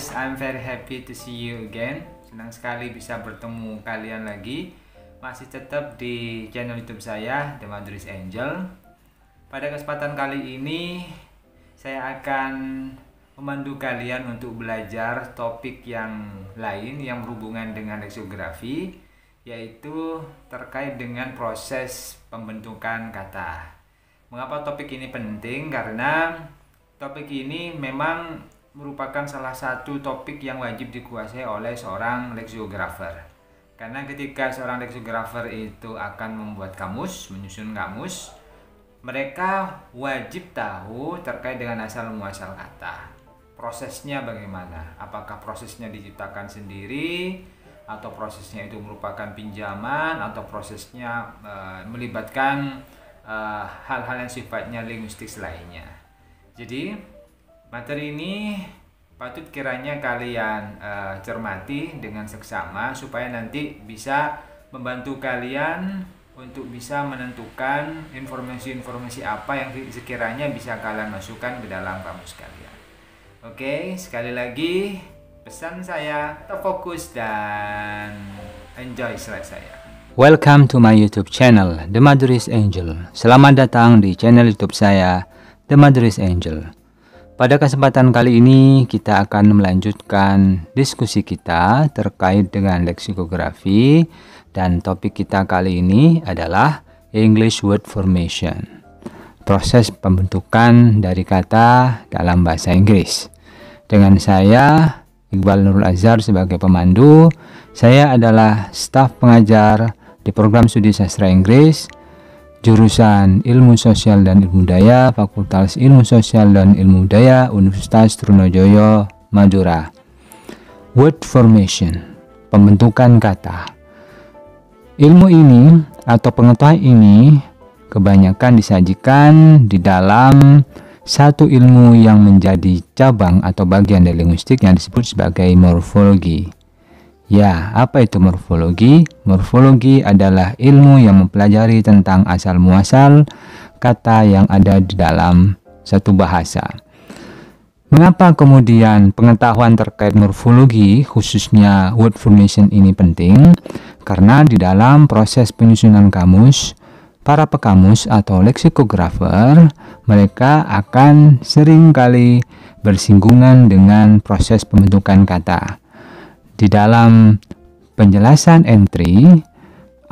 guys, I'm very happy to see you again. Senang sekali bisa bertemu kalian lagi. Masih tetap di channel YouTube saya, The Madrid Angel. Pada kesempatan kali ini, saya akan memandu kalian untuk belajar topik yang lain yang berhubungan dengan leksiografi, yaitu terkait dengan proses pembentukan kata. Mengapa topik ini penting? Karena topik ini memang merupakan salah satu topik yang wajib dikuasai oleh seorang leksiografer. Karena ketika seorang leksiografer itu akan membuat kamus, menyusun kamus, mereka wajib tahu terkait dengan asal muasal kata. Prosesnya bagaimana? Apakah prosesnya diciptakan sendiri, atau prosesnya itu merupakan pinjaman, atau prosesnya melibatkan hal-hal yang sifatnya linguistik lainnya. Jadi materi ini patut kiranya kalian cermati dengan seksama supaya nanti bisa membantu kalian untuk bisa menentukan informasi-informasi apa yang sekiranya bisa kalian masukkan ke dalam kamus kalian. Oke, sekali lagi pesan saya, terfokus dan enjoy slide saya. Welcome to my YouTube channel, The Madrid Angel. Selamat datang di channel YouTube saya, The Madrid Angel. Pada kesempatan kali ini kita akan melanjutkan diskusi kita terkait dengan leksikografi, dan topik kita kali ini adalah English Word Formation, proses pembentukan dari kata dalam bahasa Inggris. Dengan saya Iqbal Nurul Azhar sebagai pemandu. Saya adalah staf pengajar di program studi sastra Inggris jurusan Ilmu Sosial dan Ilmu Budaya, Fakultas Ilmu Sosial dan Ilmu Budaya, Universitas Trunojoyo, Madura. Word formation, pembentukan kata. Ilmu ini atau pengetahuan ini kebanyakan disajikan di dalam satu ilmu yang menjadi cabang atau bagian dari linguistik yang disebut sebagai morfologi. Ya, apa itu morfologi? Morfologi adalah ilmu yang mempelajari tentang asal-muasal kata yang ada di dalam satu bahasa. Mengapa kemudian pengetahuan terkait morfologi, khususnya word formation ini penting? Karena di dalam proses penyusunan kamus, para pekamus atau leksikografer, mereka akan seringkali bersinggungan dengan proses pembentukan kata. Di dalam penjelasan entry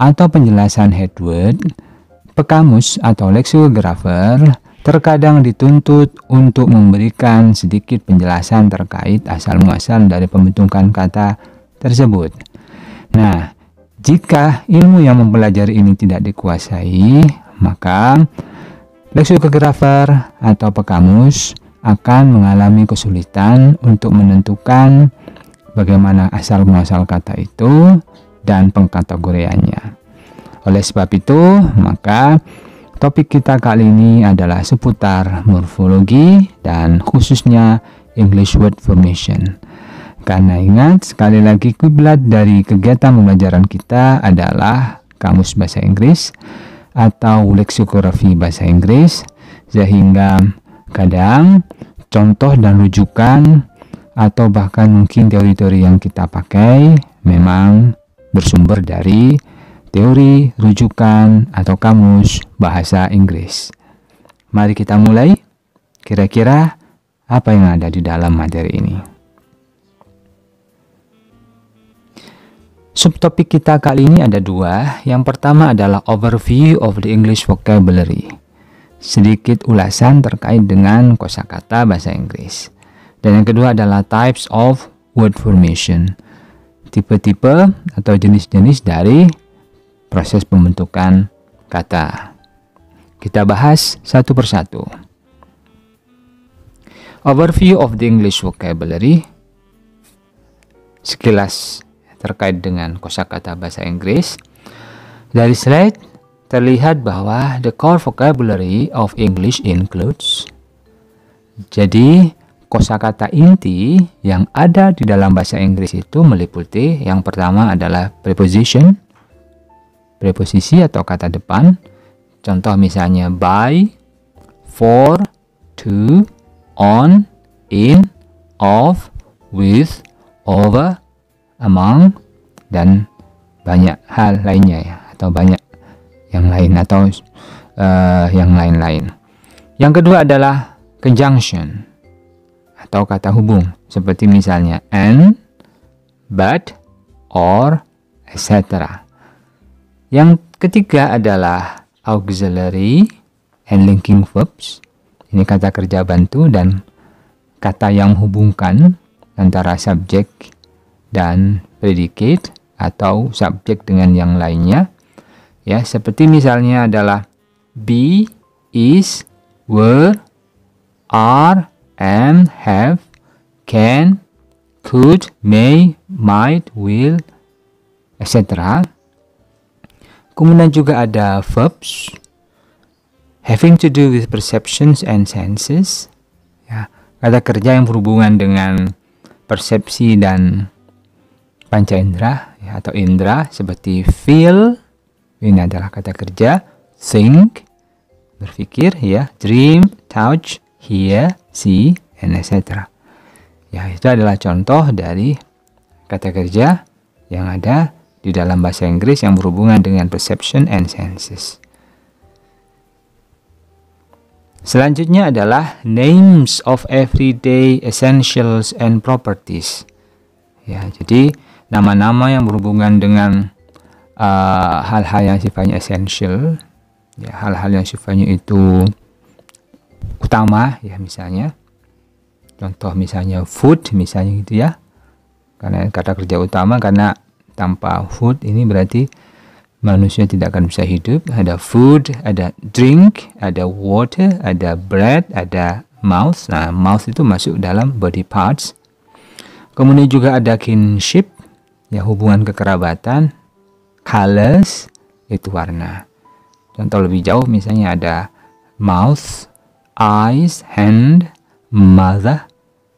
atau penjelasan headword, pekamus atau leksikografer terkadang dituntut untuk memberikan sedikit penjelasan terkait asal-muasal dari pembentukan kata tersebut. Nah, jika ilmu yang mempelajari ini tidak dikuasai, maka leksikografer atau pekamus akan mengalami kesulitan untuk menentukan bagaimana asal muasal kata itu dan pengkategoriannya. Oleh sebab itu, maka topik kita kali ini adalah seputar morfologi dan khususnya English Word Formation. Karena ingat, sekali lagi kiblat dari kegiatan pembelajaran kita adalah kamus bahasa Inggris atau leksikografi bahasa Inggris, sehingga kadang contoh dan rujukan atau bahkan mungkin teori-teori yang kita pakai memang bersumber dari teori, rujukan, atau kamus bahasa Inggris. Mari kita mulai. Kira-kira apa yang ada di dalam materi ini? Subtopik kita kali ini ada dua. Yang pertama adalah overview of the English vocabulary. Sedikit ulasan terkait dengan kosakata bahasa Inggris. Dan yang kedua adalah types of word formation, tipe-tipe atau jenis-jenis dari proses pembentukan kata. Kita bahas satu persatu. Overview of the English vocabulary, sekilas terkait dengan kosakata bahasa Inggris. Dari slide terlihat bahwa the core vocabulary of English includes, jadi kosakata inti yang ada di dalam bahasa Inggris itu meliputi yang pertama adalah preposition, preposisi atau kata depan. Contoh misalnya by, for, to, on, in, of, with, over, among, dan banyak hal lainnya ya, atau banyak yang lain atau yang lain-lain. Yang kedua adalah conjunction atau kata hubung seperti misalnya and, but, or, etc. Yang ketiga adalah auxiliary and linking verbs. Ini kata kerja bantu dan kata yang menghubungkan antara subjek dan predicate atau subjek dengan yang lainnya. Ya, seperti misalnya adalah be, is, were, are, am, have, can, could, may, might, will, etc. Kemudian juga ada verbs having to do with perceptions and senses. Ya, kata kerja yang berhubungan dengan persepsi dan panca indera ya, atau indera seperti feel, ini adalah kata kerja, think, berpikir ya, dream, touch, hear, see, and etc. Ya, itu adalah contoh dari kata kerja yang ada di dalam bahasa Inggris yang berhubungan dengan perception and senses. Selanjutnya adalah names of everyday essentials and properties. Ya, jadi nama-nama yang berhubungan dengan hal-hal yang sifatnya essential, ya, hal-hal yang sifatnya itu utama, ya misalnya, contoh misalnya food, misalnya gitu ya, karena kata kerja utama karena tanpa food ini berarti manusia tidak akan bisa hidup. Ada food, ada drink, ada water, ada bread, ada mouth. Nah, mouth itu masuk dalam body parts. Kemudian juga ada kinship, ya hubungan kekerabatan. Colors, itu warna. Contoh lebih jauh misalnya ada mouth, eyes, hand, mother,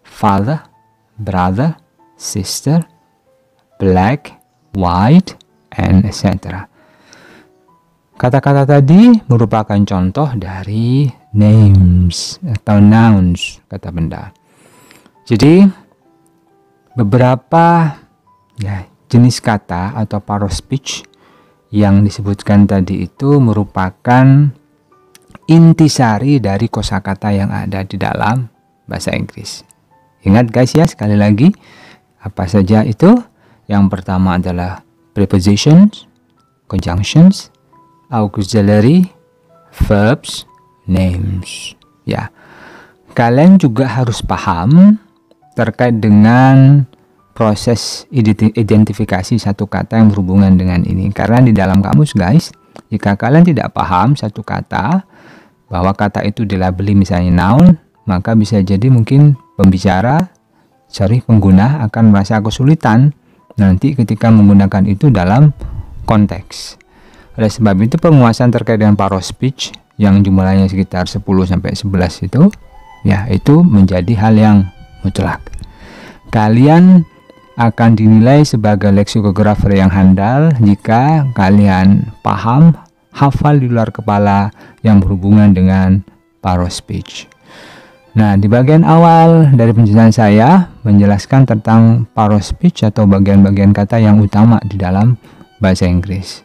father, brother, sister, black, white, and etc. Kata-kata tadi merupakan contoh dari names atau nouns, kata benda. Jadi beberapa ya, jenis kata atau part of speech yang disebutkan tadi itu merupakan intisari dari kosakata yang ada di dalam bahasa Inggris. Ingat guys ya, sekali lagi apa saja itu? Yang pertama adalah prepositions, conjunctions, auxiliary, verbs, names. Ya, kalian juga harus paham terkait dengan proses identifikasi satu kata yang berhubungan dengan ini. Karena di dalam kamus guys, jika kalian tidak paham satu kata, bahwa kata itu dilabeli misalnya noun, maka bisa jadi mungkin pengguna akan merasa kesulitan nanti ketika menggunakan itu dalam konteks. Oleh sebab itu penguasaan terkait dengan part of speech yang jumlahnya sekitar 10-11 itu, ya itu menjadi hal yang mutlak. Kalian akan dinilai sebagai leksikografer yang handal jika kalian paham, hafal di luar kepala yang berhubungan dengan part of speech. Nah, di bagian awal dari penjelasan saya menjelaskan tentang part of speech atau bagian-bagian kata yang utama di dalam bahasa Inggris.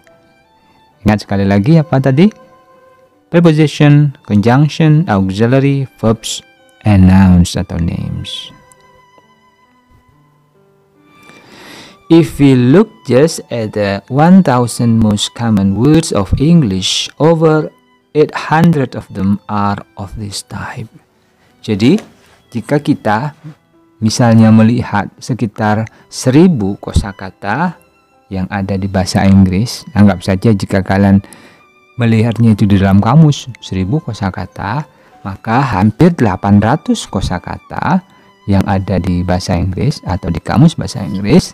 Ingat sekali lagi apa tadi? Preposition, conjunction, auxiliary, verbs, and nouns atau names. If we look just at the 1000 most common words of English, over 800 of them are of this type. Jadi, jika kita misalnya melihat sekitar 1000 kosakata yang ada di bahasa Inggris, anggap saja jika kalian melihatnya itu di dalam kamus 1000 kosakata, maka hampir 800 kosakata yang ada di bahasa Inggris atau di kamus bahasa Inggris,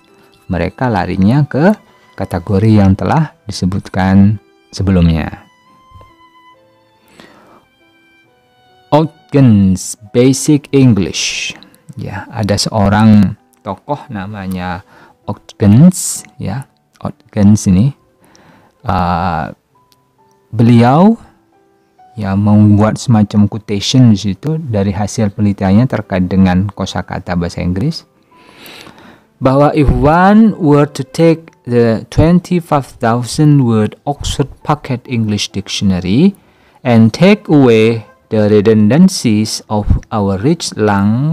mereka larinya ke kategori yang telah disebutkan sebelumnya. Ogden's Basic English. Ya, ada seorang tokoh namanya Ogden's, ya. Ogden's ini beliau ya membuat semacam quotation di situ dari hasil penelitiannya terkait dengan kosakata bahasa Inggris. bahwa if one were to take the 25,000 word Oxford Pocket English Dictionary and take away the redundancies of our rich language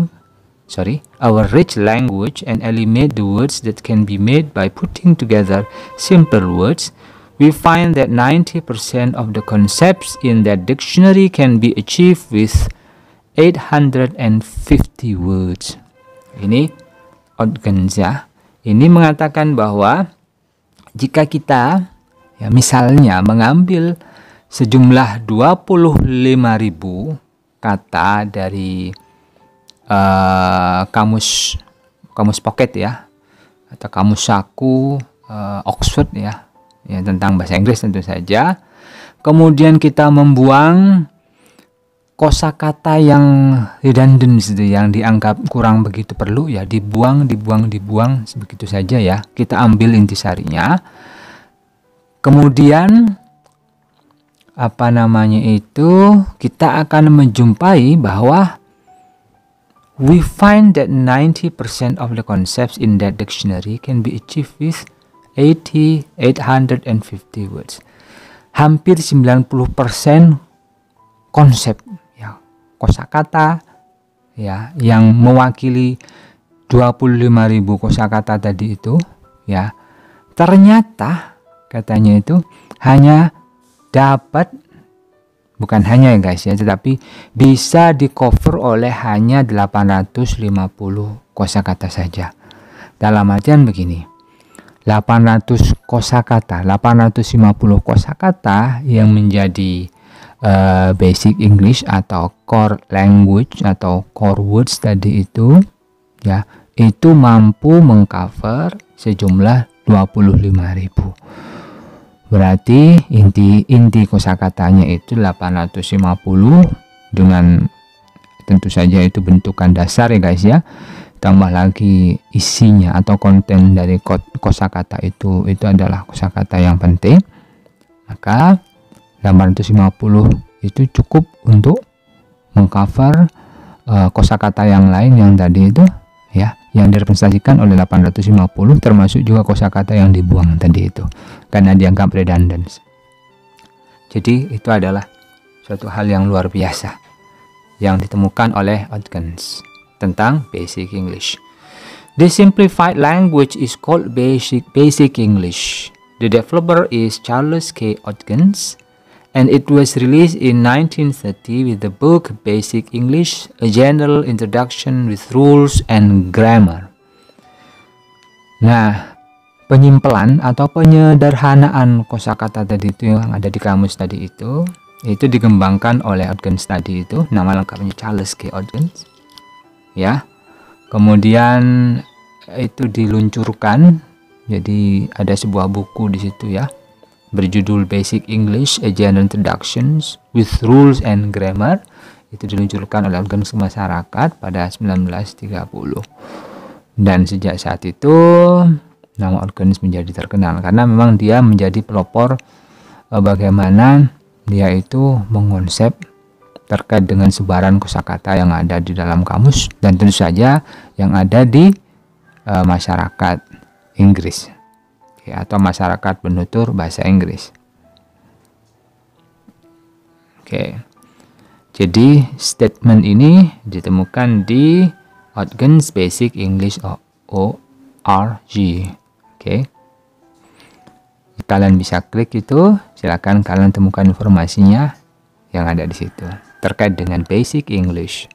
and eliminate the words that can be made by putting together simpler words, we find that 90% of the concepts in that dictionary can be achieved with 850 words. Ini Odgens ya. Ini mengatakan bahwa jika kita ya misalnya mengambil sejumlah 25.000 kata dari kamus pocket ya, atau kamus saku Oxford ya tentang bahasa Inggris tentu saja. Kemudian kita membuang kosakata yang redundant gitu, yang dianggap kurang begitu perlu ya, dibuang begitu saja ya. Kita ambil intisarinya. Kemudian kita akan menjumpai bahwa we find that 90% of the concepts in that dictionary can be achieved with 850 words. Hampir 90% konsep ya, kosakata ya yang mewakili 25.000 kosakata tadi itu ya, ternyata katanya itu hanya dapat, bukan hanya ya guys ya, tetapi bisa di cover oleh hanya 850 kosakata saja. Dalam artian begini, 850 kosakata yang menjadi basic English atau core language atau core words tadi itu ya, itu mampu mengcover sejumlah 25.000. Berarti inti kosakatanya itu 850 dengan tentu saja itu bentukan dasar ya guys ya. Tambah lagi isinya atau konten dari kosakata itu adalah kosakata yang penting. Maka 850 itu cukup untuk mengcover kosakata yang lain yang tadi itu ya, yang direpresentasikan oleh 850, termasuk juga kosakata yang dibuang tadi itu karena dianggap redundant. Jadi itu adalah suatu hal yang luar biasa yang ditemukan oleh Odgens tentang basic English. This simplified language is called basic English. The developer is Charles K. Odgens, and it was released in 1930 with the book Basic English, a general introduction with rules and grammar. Nah, penyimpelan atau penyederhanaan kosakata tadi itu yang ada di kamus tadi itu dikembangkan oleh Odgens tadi itu, nama lengkapnya Charles K. Odgens. Ya. Kemudian itu diluncurkan, jadi ada sebuah buku di situ ya, berjudul Basic English, a General Introductions with Rules and Grammar. Itu diluncurkan oleh Odgens ke masyarakat pada 1930. Dan sejak saat itu nama Odgens menjadi terkenal karena memang dia menjadi pelopor bagaimana dia itu mengonsep terkait dengan sebaran kosakata yang ada di dalam kamus dan tentu saja yang ada di masyarakat Inggris ya, atau masyarakat penutur bahasa Inggris. Oke. Jadi statement ini ditemukan di Odgens Basic English ORG. Oke. Kalian bisa klik itu, silakan kalian temukan informasinya yang ada di situ terkait dengan Basic English.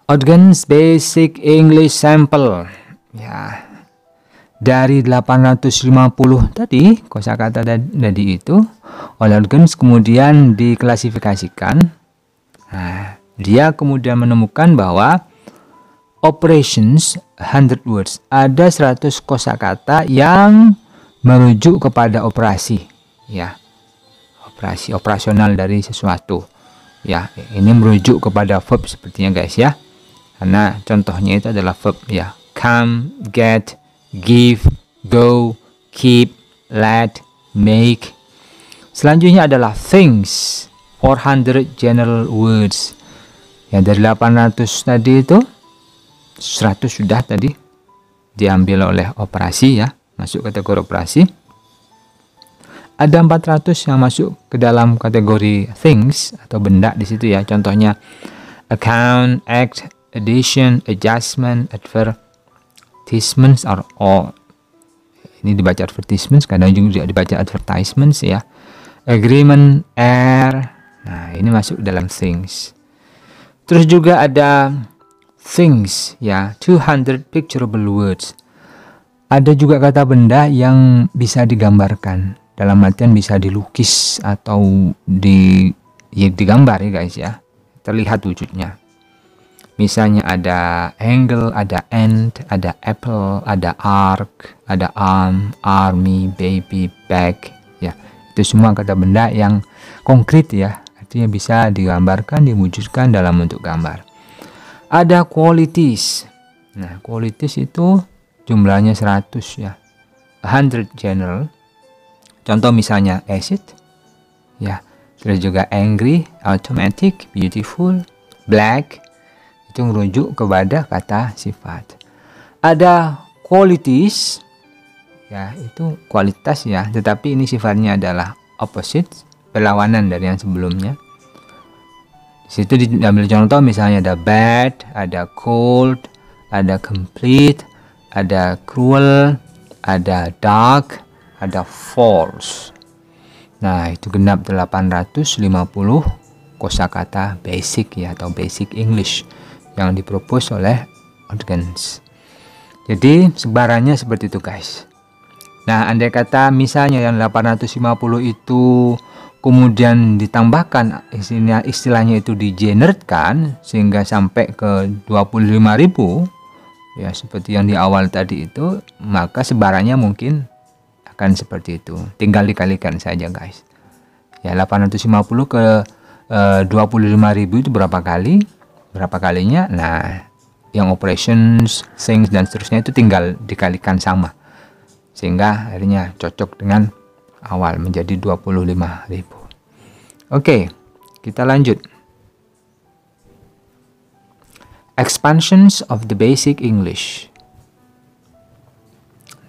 Odgens Basic English Sample. Ya. Dari 850 tadi kosakata tadi itu oleh Odgens kemudian diklasifikasikan. Nah, dia kemudian menemukan bahwa operations 100 words, ada 100 kosakata yang merujuk kepada operasi ya, operasi operasional dari sesuatu ya. Ini merujuk kepada verb sepertinya guys ya, karena contohnya itu adalah verb ya, come, get, give, go, keep, let, make. Selanjutnya adalah things, 400 general words ya. Dari 800 tadi itu 100 sudah tadi diambil oleh operasi ya, masuk kategori operasi. Ada 400 yang masuk ke dalam kategori things atau benda di situ ya. Contohnya account, act, addition, adjustment, advertisements are all. Ini dibaca advertisements, kadang juga dibaca advertisements ya. Agreement, air. Nah, ini masuk dalam things. Terus juga ada things ya, 200 picturable words. Ada juga kata benda yang bisa digambarkan. Dalam artian bisa dilukis atau digambar ya guys ya. Terlihat wujudnya. Misalnya ada angle, ada end, ada apple, ada arc, ada arm, army, baby, bag. Ya, itu semua kata benda yang konkret ya. Artinya bisa digambarkan, diwujudkan dalam bentuk gambar. Ada qualities. Nah, qualities itu jumlahnya 100 ya. 100 general. Contoh misalnya acid. Ya, terus juga angry, automatic, beautiful, black. Itu merujuk kepada kata sifat. Ada qualities, ya itu kualitas ya, tetapi ini sifatnya adalah opposite, berlawanan dari yang sebelumnya. Di situ diambil contoh misalnya ada bad, ada cold, ada complete, ada cruel, ada dark, ada false. Nah, itu genap 850 kosakata basic ya, atau basic English yang dipropos oleh Odgins. Jadi sebarannya seperti itu guys. Nah, andai kata misalnya yang 850 itu kemudian ditambahkan istilahnya itu digeneratkan sehingga sampai ke 25.000 ya, seperti yang di awal tadi itu, maka sebarannya mungkin akan seperti itu. Tinggal dikalikan saja guys. Ya, 850 ke 25.000 itu berapa kali? Berapa kalinya? Nah, yang operations, things dan seterusnya itu tinggal dikalikan sama, sehingga akhirnya cocok dengan awal menjadi 25.000. Oke, kita lanjut. Expansions of the basic English.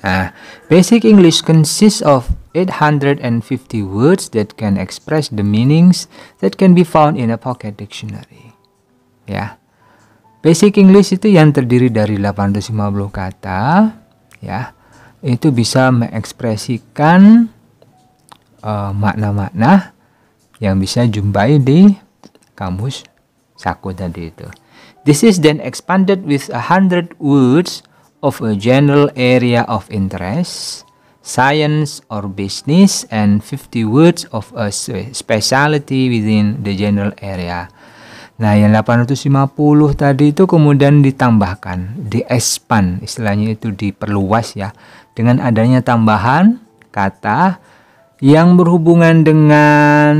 Nah, basic English consists of 850 words that can express the meanings that can be found in a pocket dictionary. Ya, basic English itu yang terdiri dari 850 kata, ya, itu bisa mengekspresikan makna-makna yang bisa jumpai di kamus saku tadi itu. This is then expanded with 100 words of a general area of interest, science or business, and 50 words of a specialty within the general area. Nah, yang 850 tadi itu kemudian ditambahkan, di-expand, istilahnya itu diperluas ya, dengan adanya tambahan kata yang berhubungan dengan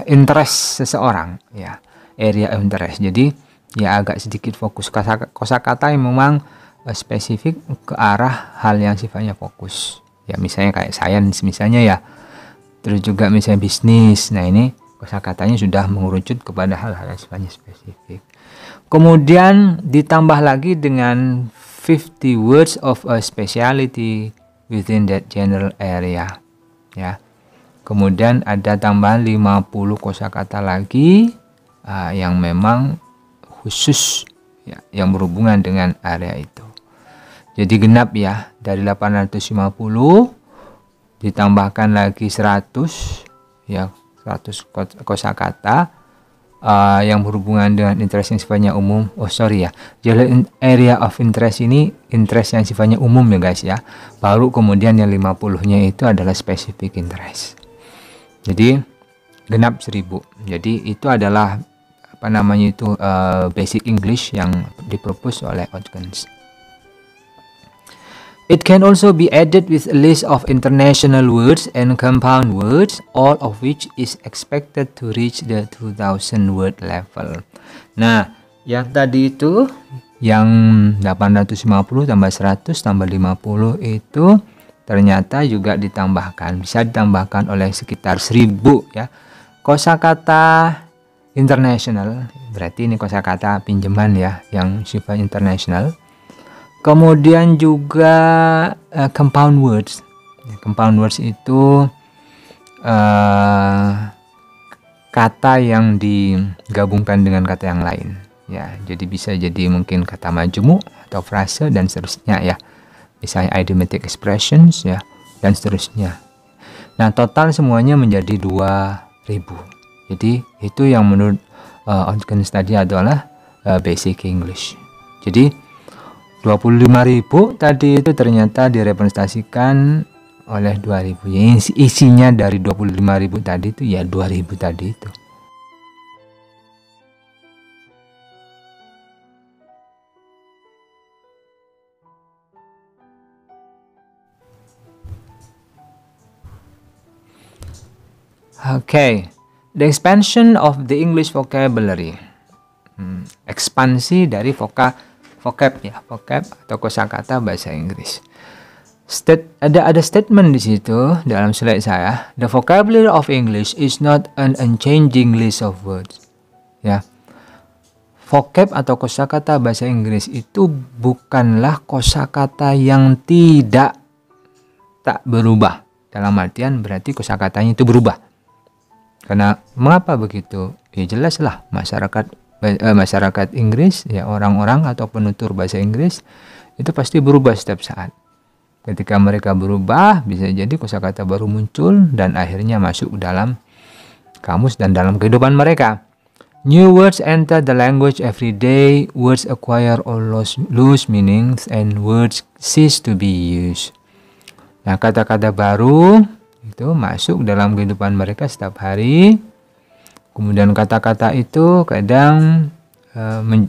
interest seseorang ya, area of interest. Jadi ya agak sedikit fokus kosakata yang memang spesifik ke arah hal yang sifatnya fokus. Ya, misalnya kayak science misalnya ya. Terus juga misalnya bisnis. Nah, ini kosakatanya sudah mengerucut kepada hal-hal yang sifatnya spesifik. Kemudian ditambah lagi dengan 50 words of a specialty within that general area. Ya. Kemudian ada tambahan 50 kosakata lagi yang memang khusus ya, yang berhubungan dengan area itu. Jadi genap ya, dari 850 ditambahkan lagi 100 ya, 100 kosakata yang berhubungan dengan interest yang sifatnya umum. Jadi area of interest ini interest yang sifatnya umum ya guys ya. Baru kemudian yang 50-nya itu adalah specific interest. Jadi genap 1000. Jadi itu adalah basic English yang dipropos oleh Odgins. It can also be added with a list of international words and compound words, all of which is expected to reach the 2000 word level. Nah, yang tadi itu yang 850 tambah 100 tambah 50 itu ternyata juga ditambahkan, bisa ditambahkan oleh sekitar 1000 ya, kosakata international, berarti ini kosakata pinjaman ya, yang sifat international. Kemudian juga compound words. Compound words itu kata yang digabungkan dengan kata yang lain ya, jadi bisa jadi mungkin kata majemuk atau frase dan seterusnya ya, misalnya idiomatic expressions ya, dan seterusnya. Nah, total semuanya menjadi 2000. Jadi itu yang menurut Outcomes tadi adalah basic English. Jadi 25.000 tadi itu ternyata direpresentasikan oleh 2000. Isinya dari 25.000 tadi itu ya 2000 tadi itu. Okay, the expansion of the English vocabulary. Ekspansi dari vocab ya, vocab atau kosakata bahasa Inggris. Ada statement di situ dalam slide saya. The vocabulary of English is not an unchanging list of words. Ya. Vocab atau kosakata bahasa Inggris itu bukanlah kosakata yang tak berubah. Dalam artian berarti kosakatanya itu berubah. Karena mengapa begitu? Ya jelaslah masyarakat Inggris ya, orang-orang atau penutur bahasa Inggris itu pasti berubah setiap saat. Ketika mereka berubah, bisa jadi kosakata baru muncul dan akhirnya masuk dalam kamus dan dalam kehidupan mereka. New words enter the language every day. Words acquire or lose meanings and words cease to be used. Nah, kata-kata baru itu masuk dalam kehidupan mereka setiap hari. Kemudian kata-kata itu kadang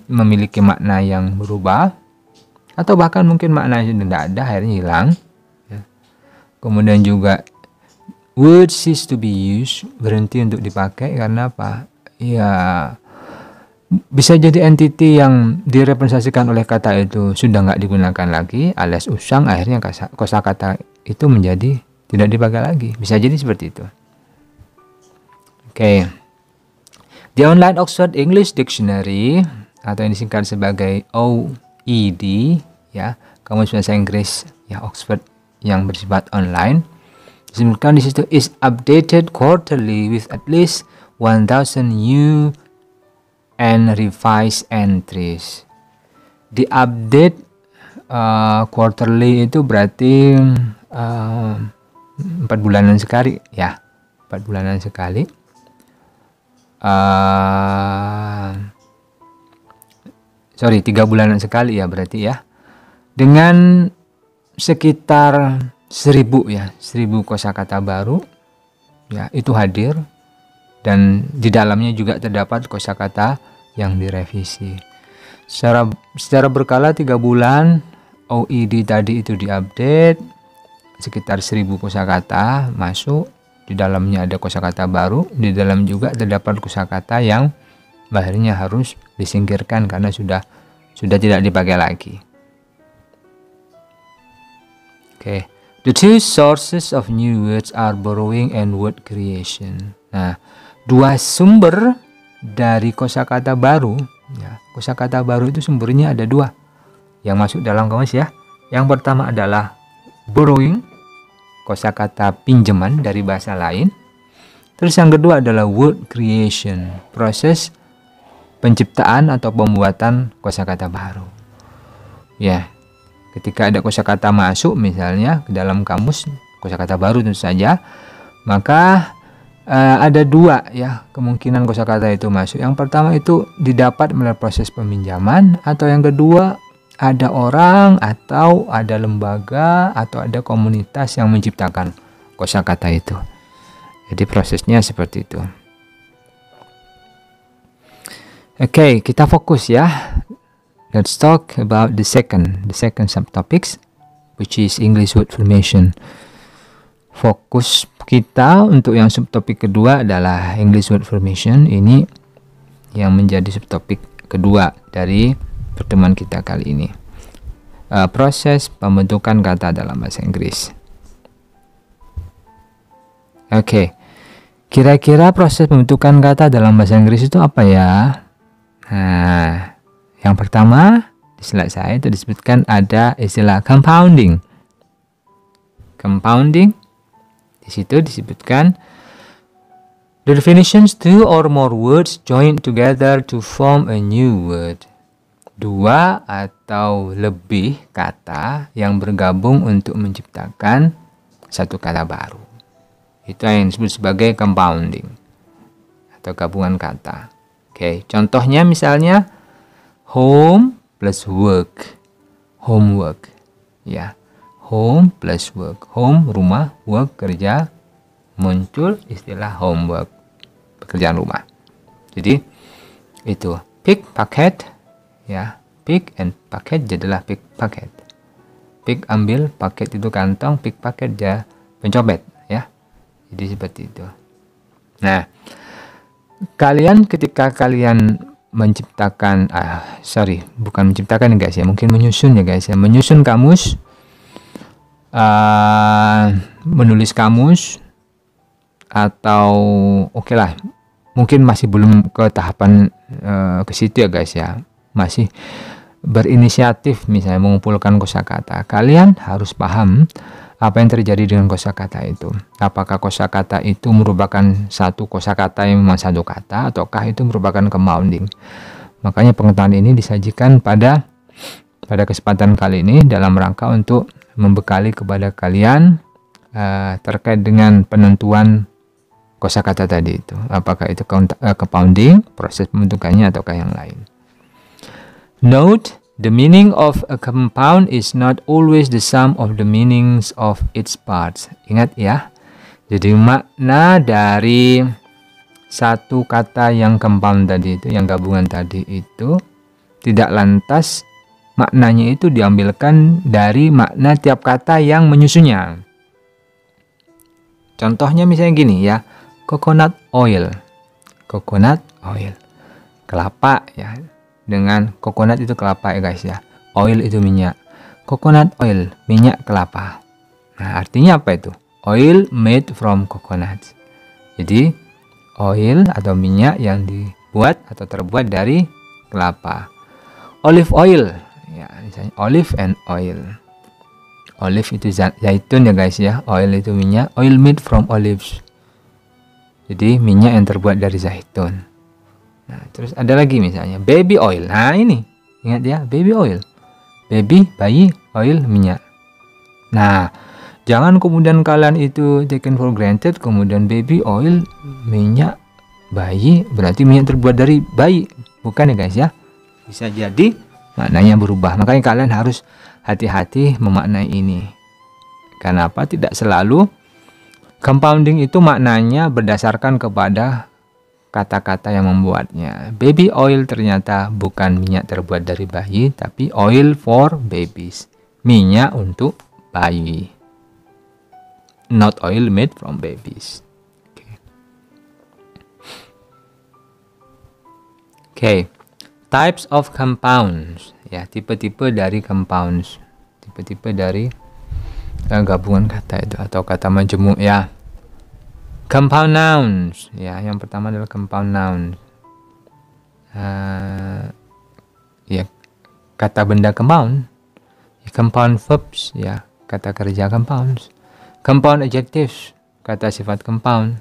memiliki makna yang berubah, atau bahkan mungkin maknanya tidak ada, akhirnya hilang. Kemudian juga words cease to be used, berhenti untuk dipakai karena apa? Ya bisa jadi entity yang direpresentasikan oleh kata itu sudah nggak digunakan lagi, alias usang, akhirnya kosakata itu menjadi tidak dipakai lagi. Bisa jadi seperti itu. Oke. The Online Oxford English Dictionary atau yang disingkat sebagai OED ya, Kamus Bahasa Inggris ya Oxford yang bersifat online. Disebutkan di situ is updated quarterly with at least 1000 new and revised entries. Di update quarterly itu berarti 4 bulanan sekali ya, 4 bulanan sekali. 3 bulanan sekali ya berarti ya, dengan sekitar 1000 kosakata baru ya, itu hadir, dan di dalamnya juga terdapat kosakata yang direvisi secara berkala 3 bulan. OED tadi itu diupdate, sekitar 1000 kosakata masuk, di dalamnya ada kosakata baru, di dalam juga terdapat kosakata yang akhirnya harus disingkirkan karena sudah tidak dipakai lagi. Oke. The two sources of new words are borrowing and word creation. Nah, 2 sumber dari kosakata baru ya, kosakata baru itu sumbernya ada 2 yang masuk dalam kamus ya. Yang pertama adalah borrowing, kosakata pinjaman dari bahasa lain. Terus yang kedua adalah word creation, proses penciptaan atau pembuatan kosakata baru. Ya, ketika ada kosakata masuk misalnya ke dalam kamus, kosakata baru tentu saja, maka ada 2 ya kemungkinan kosakata itu masuk. Yang pertama itu didapat melalui proses peminjaman, atau yang kedua ada orang atau ada lembaga atau ada komunitas yang menciptakan kosakata itu. Jadi prosesnya seperti itu. Oke, kita fokus ya. Let's talk about the second subtopics, which is English word formation. Fokus kita untuk yang subtopik kedua adalah English word formation. Ini yang menjadi subtopik kedua dari pertemuan kita kali ini. Proses pembentukan kata dalam bahasa Inggris. Oke. Kira-kira proses pembentukan kata dalam bahasa Inggris itu apa ya? Nah, yang pertama di slide saya itu disebutkan ada istilah compounding. Compounding, di situ disebutkan the definitions two or more words joined together to form a new word. Dua atau lebih kata yang bergabung untuk menciptakan satu kata baru. Itu yang disebut sebagai compounding atau gabungan kata. Oke, contohnya misalnya home plus work, homework. Ya, home plus work, home rumah, work kerja, muncul istilah homework, pekerjaan rumah. Jadi itu pick packet, ya, pick and packet jadilah pick packet. Pick ambil, paket itu kantong, pick packet ya pencopet, ya. Jadi seperti itu. Nah, kalian ketika kalian menciptakan, bukan menciptakan ya guys ya, mungkin menyusun ya guys ya, menyusun kamus, menulis kamus, atau oke lah, mungkin masih belum ke tahapan ke situ ya guys ya, masih berinisiatif misalnya mengumpulkan kosakata. Kalian harus paham apa yang terjadi dengan kosakata itu. Apakah kosakata itu merupakan satu kosakata yang memang satu kata, ataukah itu merupakan compounding. Makanya pengetahuan ini disajikan pada kesempatan kali ini dalam rangka untuk membekali kepada kalian terkait dengan penentuan kosakata tadi itu. Apakah itu compounding, proses pembentukannya, ataukah yang lain. Note, the meaning of a compound is not always the sum of the meanings of its parts. Ingat ya, jadi makna dari satu kata yang compound tadi itu, yang gabungan tadi itu, tidak lantas maknanya itu diambilkan dari makna tiap kata yang menyusunnya. Contohnya misalnya gini ya, coconut oil, kelapa ya. Dengan coconut itu kelapa ya guys ya, oil itu minyak, coconut oil minyak kelapa. Nah, artinya apa itu? Oil made from coconut. Jadi oil atau minyak yang dibuat atau terbuat dari kelapa. Olive oil ya, misalnya olive and oil. Olive itu zaitun ya guys ya, oil itu minyak, oil made from olives. Jadi minyak yang terbuat dari zaitun. Nah, terus ada lagi misalnya baby oil. Nah, ini ingat ya, baby oil, baby bayi, oil minyak. Nah, jangan kemudian kalian itu taken for granted, kemudian baby oil minyak bayi berarti minyak terbuat dari bayi. Bukan ya guys ya, bisa jadi maknanya berubah. Makanya kalian harus hati-hati memaknai ini. Karena apa? Tidak selalu compounding itu maknanya berdasarkan kepada kata-kata yang membuatnya. Baby oil ternyata bukan minyak terbuat dari bayi, tapi oil for babies, minyak untuk bayi, not oil made from babies. Okay. Types of compounds, ya, tipe-tipe dari compounds, tipe-tipe dari gabungan kata itu atau kata majemuk ya. Compound nouns, ya, yang pertama adalah compound nouns. Ya, kata benda compound. Compound verbs, ya, kata kerja compounds. Compound adjectives, kata sifat compound.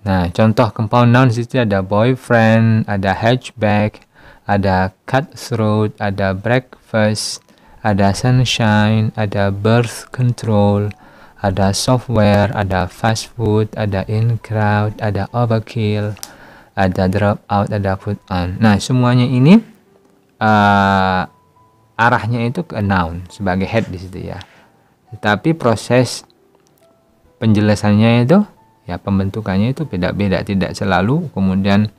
Nah, contoh compound nouns itu ada boyfriend, ada hatchback, ada cutthroat, ada breakfast, ada sunshine, ada birth control, ada software, ada fast food, ada in crowd, ada overkill, ada drop out, ada put on. Nah, semuanya ini arahnya itu ke noun sebagai head di situ ya. Tetapi proses penjelasannya itu ya, pembentukannya itu beda-beda, tidak selalu kemudian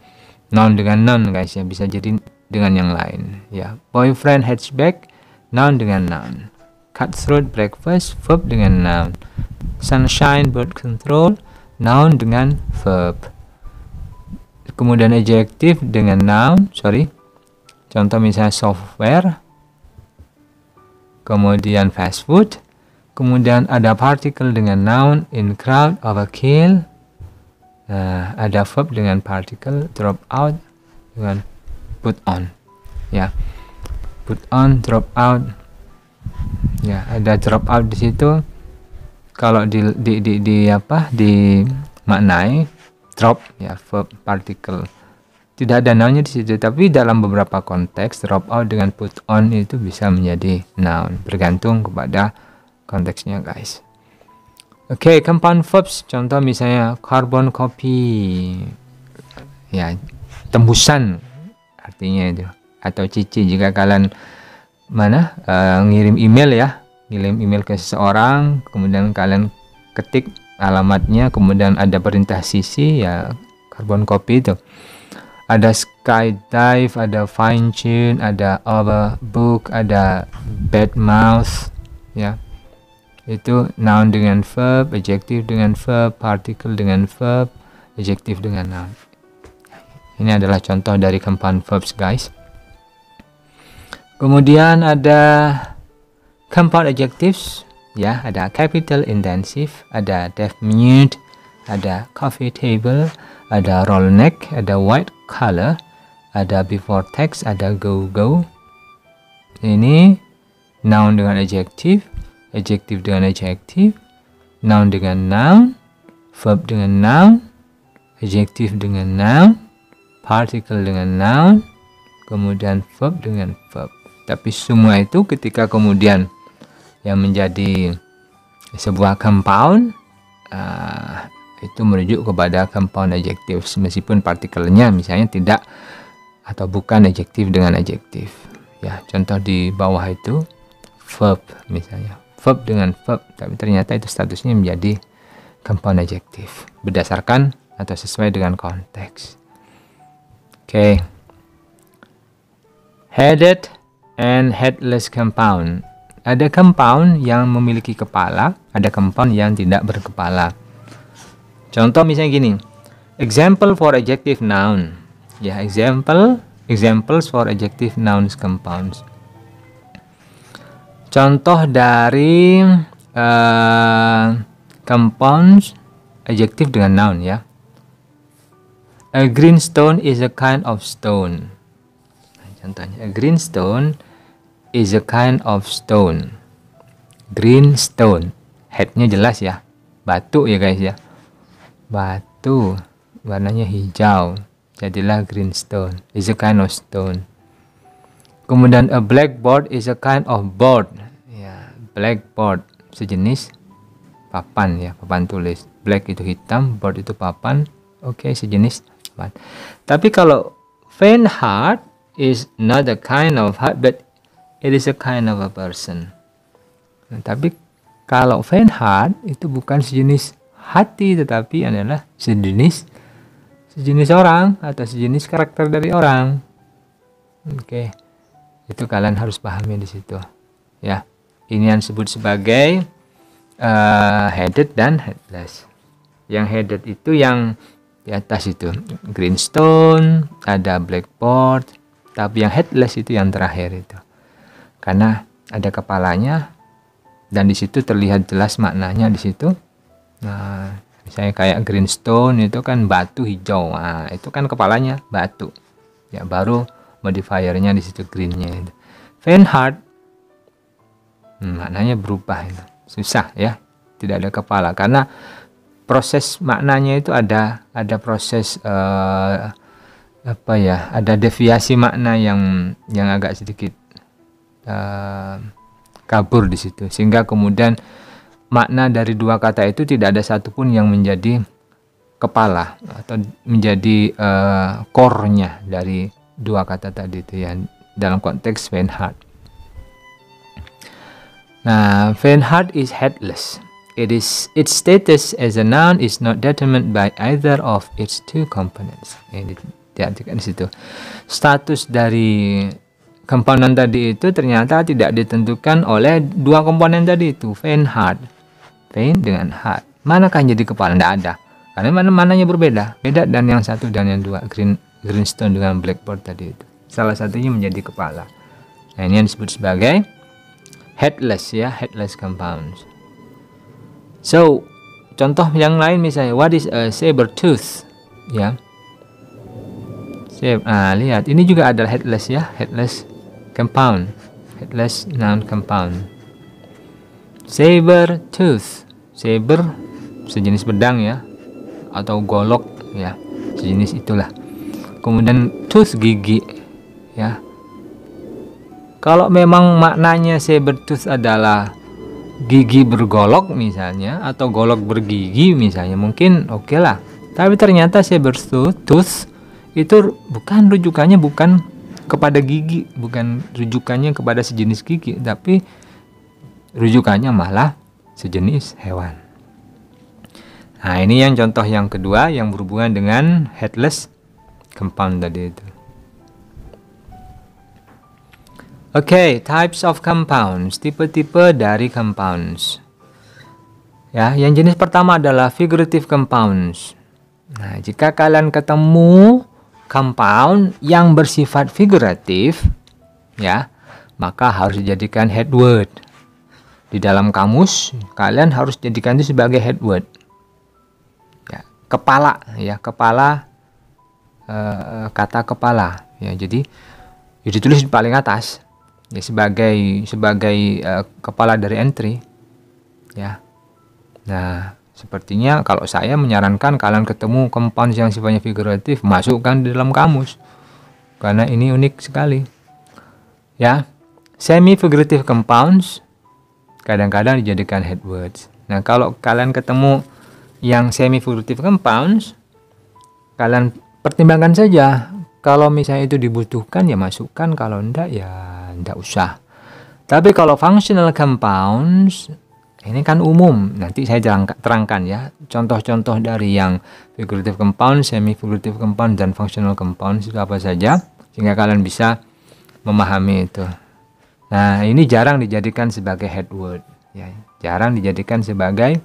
noun dengan noun guys ya, bisa jadi dengan yang lain ya. Boyfriend, hatchback, noun dengan noun. Cutthroat, breakfast, verb dengan noun. Sunshine, birth control, noun dengan verb. Kemudian adjective dengan noun, contoh misalnya software, kemudian fast food, kemudian ada particle dengan noun, in crowd, overkill, Ada verb dengan particle, drop out dengan put on. Ya, put on, drop out. Ya, ada drop out di situ. Kalau dimaknai drop, ya, verb particle. Tidak ada noun-nya di situ, tapi dalam beberapa konteks drop out dengan put on itu bisa menjadi noun, bergantung kepada konteksnya, guys. Oke, compound verbs, contoh misalnya carbon copy, ya, tembusan artinya itu, atau cici jika kalian ngirim email, ya, ngirim email ke seseorang, kemudian kalian ketik alamatnya, kemudian ada perintah CC, ya, carbon copy itu. Ada skydive, ada fine tune, ada overbook, ada bad mouth, ya. Itu noun dengan verb, adjective dengan verb, particle dengan verb, adjective dengan noun. Ini adalah contoh dari compound verbs, guys. Kemudian ada compound adjectives, ya, ada capital intensive, ada deaf mute, ada coffee table, ada roll neck, ada white color, ada before text, ada go. Ini noun dengan adjective, adjective dengan adjective, noun dengan noun, verb dengan noun, adjective dengan noun, particle dengan noun, kemudian verb dengan verb. Tapi semua itu ketika kemudian yang menjadi sebuah compound, itu merujuk kepada compound adjectives, meskipun partikelnya misalnya tidak atau bukan adjektif dengan adjektif. Ya, contoh di bawah itu verb misalnya, verb dengan verb, tapi ternyata itu statusnya menjadi compound adjektif berdasarkan atau sesuai dengan konteks. Oke. Headed and headless compound. Ada compound yang memiliki kepala, ada compound yang tidak berkepala. Contoh misalnya gini, example for adjective noun. Ya, examples for adjective nouns compounds. Contoh dari compounds adjective dengan noun, ya. A green stone is a kind of stone. Contohnya, a green stone is a kind of stone. Green stone, headnya jelas, ya, batu, ya guys, ya, batu, warnanya hijau, jadilah green stone, is a kind of stone. Kemudian a blackboard is a kind of board, ya, blackboard sejenis papan, ya, papan tulis. Black itu hitam, board itu papan, oke, sejenis papan. Tapi kalau faint heart is not a kind of heart, but it is a kind of a person. Nah, tapi kalau faint heart itu bukan sejenis hati, tetapi adalah sejenis orang atau sejenis karakter dari orang. Oke, itu kalian harus pahami di situ, ya. Ini yang disebut sebagai headed dan headless. Yang headed itu yang di atas itu, green stone, ada blackboard. Tapi yang headless itu yang terakhir itu, karena ada kepalanya dan di situ terlihat jelas maknanya di situ. Nah, misalnya kayak green stone itu kan batu hijau, nah, itu kan kepalanya batu, ya, baru modifiernya di situ greennya. Faint heart, maknanya berubah, itu susah, ya, tidak ada kepala, karena proses maknanya itu ada proses ada deviasi makna yang agak sedikit kabur di situ, sehingga kemudian makna dari dua kata itu tidak ada satupun yang menjadi kepala atau menjadi core-nya dari dua kata tadi itu, ya, dalam konteks faint heart. Nah, faint heart is headless. Its status as a noun is not determined by either of its two components. Ini diartikan di situ. Status dari komponen tadi itu ternyata tidak ditentukan oleh dua komponen tadi itu, faint heart, faint dengan heart. Manakah yang jadi kepala? Tidak ada, karena mananya berbeda, dan yang satu dan yang dua, green stone dengan blackboard tadi itu, salah satunya menjadi kepala. Nah, ini yang disebut sebagai headless, ya, headless compounds. So, contoh yang lain misalnya, what is a saber tooth? Ya. Lihat, ini juga adalah headless ya, headless compound, headless noun compound. Saber tooth, saber sejenis pedang ya, atau golok ya, sejenis itulah. Kemudian tooth, gigi ya. Kalau memang maknanya saber tooth adalah gigi bergolok misalnya, atau golok bergigi misalnya, mungkin oke lah. Tapi ternyata saber tooth itu bukan rujukannya, bukan kepada gigi, bukan rujukannya kepada sejenis gigi, tapi rujukannya malah sejenis hewan. Nah, ini yang contoh yang kedua yang berhubungan dengan headless compound tadi itu. Oke, types of compounds, tipe-tipe dari compounds. Ya, yang jenis pertama adalah figurative compounds. Nah, jika kalian ketemu compound yang bersifat figuratif, ya, maka harus dijadikan head word. Di dalam kamus, kalian harus jadikan itu sebagai head word. Ya, kepala, ya, kepala, kata kepala. Ya, jadi ditulis di paling atas. Ya, sebagai kepala dari entry ya. Nah, sepertinya kalau saya menyarankan kalian ketemu compound yang sifatnya figuratif, masukkan di dalam kamus karena ini unik sekali ya. Semi figurative compounds kadang-kadang dijadikan head words. Nah, kalau kalian ketemu yang semi figurative compounds, kalian pertimbangkan saja. Kalau misalnya itu dibutuhkan ya masukkan, kalau enggak ya enggak usah. Tapi kalau functional compounds ini kan umum, nanti saya terangkan ya contoh-contoh dari yang figurative compound, semi figurative compound, dan functional compounds itu apa saja, sehingga kalian bisa memahami itu. Nah, ini jarang dijadikan sebagai head word ya, jarang dijadikan sebagai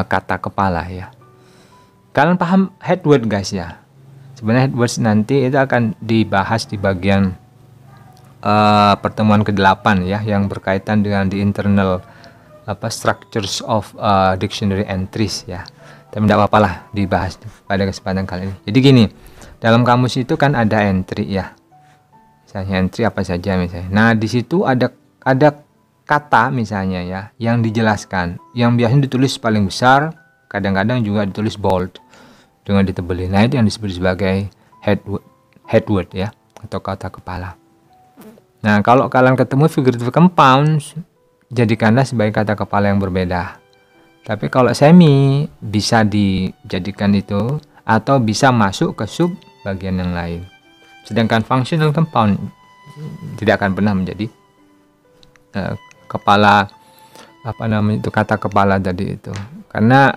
kata kepala ya. Kalian paham head word guys ya? Sebenarnya head words nanti itu akan dibahas di bagian pertemuan ke-8 ya, yang berkaitan dengan the internal structures of dictionary entries ya. Tapi tidak apa-apa lah dibahas pada kesempatan kali ini. Jadi gini, dalam kamus itu kan ada entry ya. Misalnya entry apa saja misalnya. Nah, di situ ada kata misalnya ya yang dijelaskan, yang biasanya ditulis paling besar, kadang-kadang juga ditulis bold dengan ditebelin. Nah, itu yang disebut sebagai head word ya, atau kata kepala. Nah, kalau kalian ketemu figurative compounds, jadikanlah sebagai kata kepala yang berbeda. Tapi kalau semi bisa dijadikan itu, atau bisa masuk ke sub bagian yang lain. Sedangkan functional compound tidak akan pernah menjadi kepala kata kepala tadi itu. Karena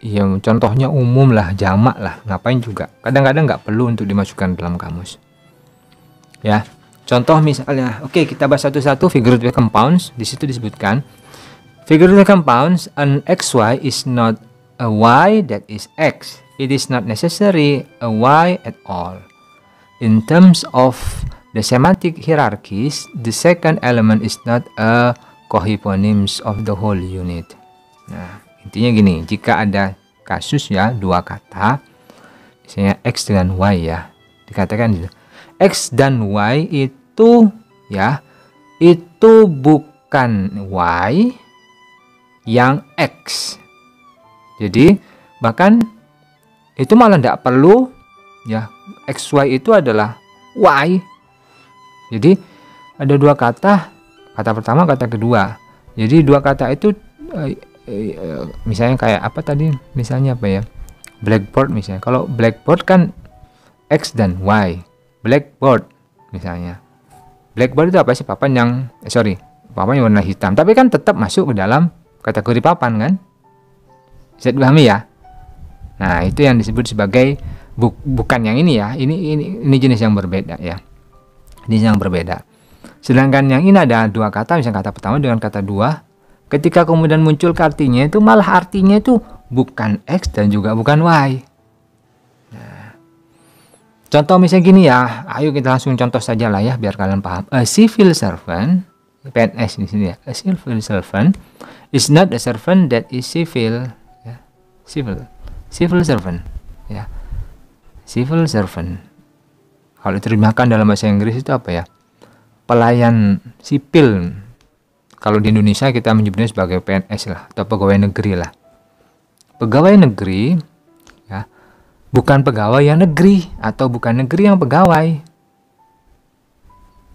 ya contohnya umum lah, jamak lah, ngapain juga. Kadang-kadang nggak perlu untuk dimasukkan dalam kamus. Ya, contoh misalnya, oke, kita bahas satu-satu figurative compounds. Di situ disebutkan figurative compounds, an xy is not a y that is x. It is not necessary a y at all. In terms of the semantic hierarchies, the second element is not a coheponyms of the whole unit. Nah, intinya gini, jika ada kasus ya, dua kata, misalnya x dengan y ya, dikatakan x dan y itu ya, itu bukan y yang x. Jadi bahkan itu malah tidak perlu ya, xy itu adalah y. Jadi ada dua kata pertama, kata kedua. Jadi dua kata itu misalnya kayak apa tadi, misalnya apa ya, blackboard misalnya. Kalau blackboard kan x dan y, blackboard misalnya. Blackboard itu apa sih? Papan yang papan yang warna hitam, tapi kan tetap masuk ke dalam kategori papan kan, bisa dipahami ya. Nah, itu yang disebut sebagai bukan yang ini ya, ini jenis yang berbeda ya, jenis yang berbeda. Sedangkan yang ini ada dua kata, misalnya kata pertama dengan kata dua, ketika kemudian muncul artinya itu malah artinya itu bukan X dan juga bukan Y. Nah, contoh misalnya gini ya, ayo kita langsung contoh saja lah ya biar kalian paham. A civil servant PNS di sini ya. A civil servant is not a servant that is civil, ya. Civil servant, ya. Civil servant. Kalau diterjemahkan dalam bahasa Inggris itu apa ya? Pelayan sipil. Kalau di Indonesia kita menyebutnya sebagai PNS lah, atau pegawai negeri lah. Pegawai negeri, ya, bukan pegawai yang negeri, atau bukan negeri yang pegawai.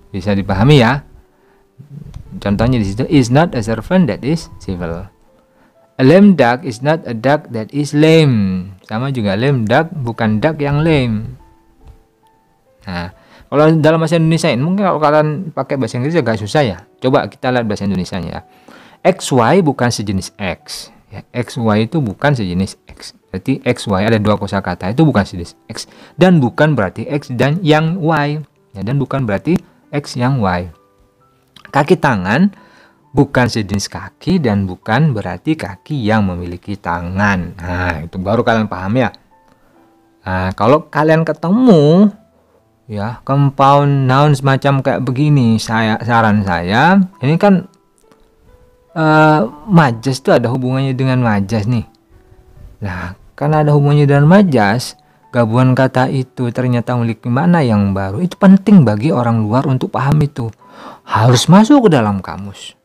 Bisa dipahami ya? Contohnya di situ, is not a servant that is civil. A lame duck is not a duck that is lame. Sama juga, lame duck bukan duck yang lame. Nah, kalau dalam bahasa Indonesia ini, mungkin kalau kalian pakai bahasa Inggris agak susah ya. Coba kita lihat bahasa Indonesia ya. XY bukan sejenis X. Ya, XY itu bukan sejenis X. Berarti XY ada dua kosakata, itu bukan sejenis X. Dan bukan berarti X dan yang Y. Ya, dan bukan berarti X yang Y. Kaki tangan bukan sejenis kaki dan bukan berarti kaki yang memiliki tangan. Nah, itu baru kalian paham ya. Nah, kalau kalian ketemu ya compound noun semacam kayak begini, saran saya ini kan majas itu ada hubungannya dengan majas nih. Nah, karena ada hubungannya dengan majas, gabungan kata itu ternyata memiliki makna yang baru. Itu penting bagi orang luar untuk paham itu. Harus masuk ke dalam kamus.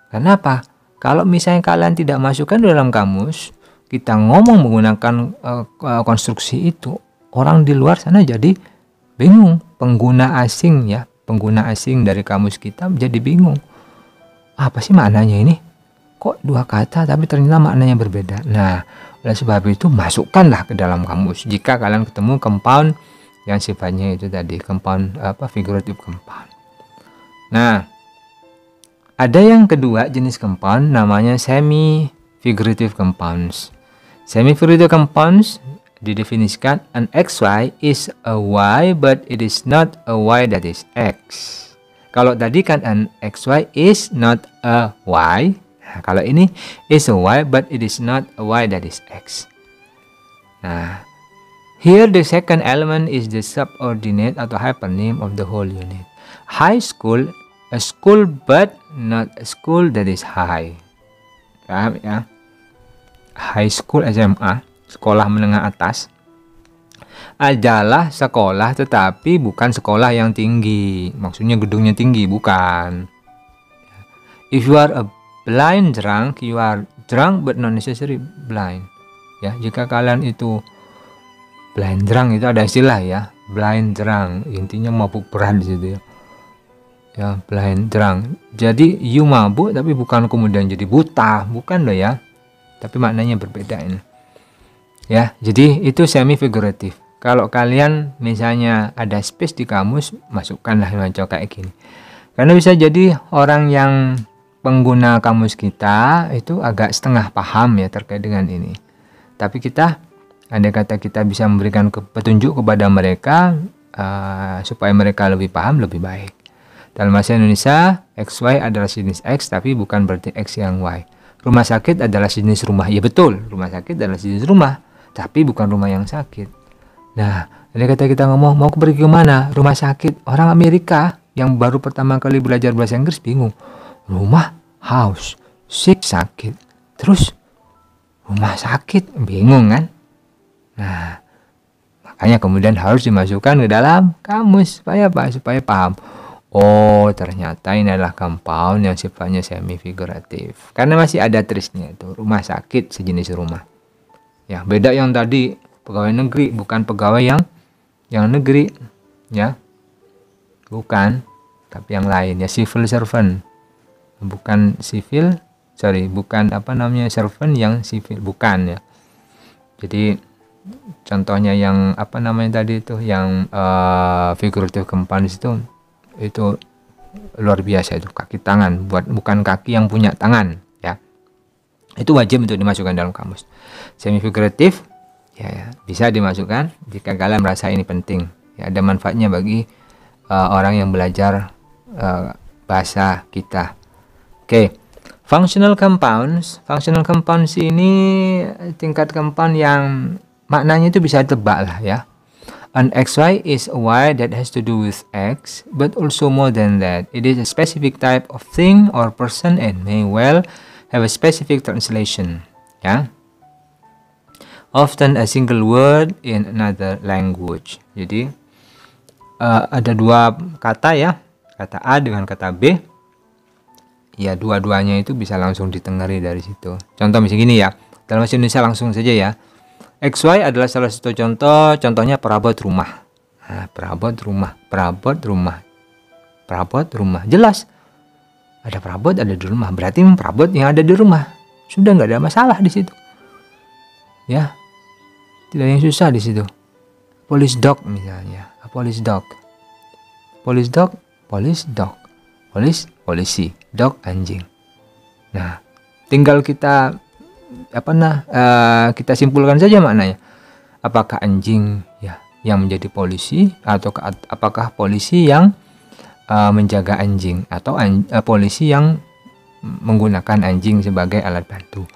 Kenapa? Kalau misalnya kalian tidak masukkan ke dalam kamus, kita ngomong menggunakan konstruksi itu, orang di luar sana jadi bingung. Pengguna asing ya, pengguna asing dari kamus kita menjadi bingung. Apa sih maknanya ini? Kok dua kata tapi ternyata maknanya berbeda. Nah, oleh sebab itu masukkanlah ke dalam kamus. Jika kalian ketemu compound yang sifatnya itu tadi, compound figurative compound. Nah, ada yang kedua jenis compound namanya semi figurative compounds. Semi figurative compounds didefinisikan an XY is a Y but it is not a Y that is X. Kalau tadi kan an XY is not a Y. Nah, kalau ini is a Y but it is not a Y that is X. Nah, here the second element is the subordinate atau hypernym of the whole unit. High school, a school but not a school that is high. Paham ya? High school SMA, sekolah menengah atas, adalah sekolah tetapi bukan sekolah yang tinggi. Maksudnya gedungnya tinggi, bukan. If you are a blind drunk, you are drunk but not necessarily blind. Ya, jika kalian itu blind drunk, itu ada istilah ya, blind drunk, intinya mabuk berat di situ ya. Ya, blind drunk. Jadi you mabuk tapi bukan kemudian jadi buta, bukan loh ya. Tapi maknanya berbeda ini. Ya, jadi itu semi figuratif. Kalau kalian misalnya ada space di kamus, masukkanlah macam kayak gini. Karena bisa jadi orang yang pengguna kamus kita itu agak setengah paham ya terkait dengan ini. Tapi kita, andai kata kita bisa memberikan petunjuk kepada mereka supaya mereka lebih paham, lebih baik. Dalam bahasa Indonesia, XY adalah jenis X tapi bukan berarti X yang Y. Rumah sakit adalah jenis rumah. Ya betul, rumah sakit adalah jenis rumah, tapi bukan rumah yang sakit. Nah, andai kata kita ngomong mau pergi ke mana? Rumah sakit. Orang Amerika yang baru pertama kali belajar bahasa Inggris bingung. Rumah, house, sick, sakit. Terus rumah sakit, bingung kan? Nah, makanya kemudian harus dimasukkan ke dalam kamus supaya apa? Supaya paham. Oh, ternyata ini adalah compound yang sifatnya semi figuratif. Karena masih ada tulisnya itu, rumah sakit sejenis rumah. Ya, beda yang tadi pegawai negeri, bukan pegawai yang negeri, ya. Bukan, tapi yang lain ya, civil servant. Bukan servant yang civil, bukan ya. Jadi contohnya yang tadi itu, yang figurative compounds itu luar biasa itu, kaki tangan, bukan kaki yang punya tangan ya. Itu wajib untuk dimasukkan dalam kamus. Semi figuratif ya, bisa dimasukkan jika kalian merasa ini penting. Ya, ada manfaatnya bagi orang yang belajar bahasa kita. Oke. Functional compounds. Functional compounds ini tingkat compound yang maknanya itu bisa tebak lah ya. An XY is a Y that has to do with X, but also more than that. It is a specific type of thing or person and may well have a specific translation. Ya. Often a single word in another language. Jadi ada dua kata ya, kata A dengan kata B. Ya, dua-duanya itu bisa langsung ditengari dari situ. Contoh misalnya gini ya, dalam bahasa Indonesia langsung saja ya. XY adalah salah satu contoh, contohnya perabot rumah. Nah, perabot rumah. Jelas, ada perabot ada di rumah, berarti perabot yang ada di rumah. Sudah nggak ada masalah di situ. Ya, tidak yang susah di situ. Police dog misalnya, police dog. Polisi, dog anjing. Nah, tinggal kita kita simpulkan saja maknanya. Apakah anjing ya yang menjadi polisi, atau apakah polisi yang menjaga anjing, atau polisi yang menggunakan anjing sebagai alat bantu.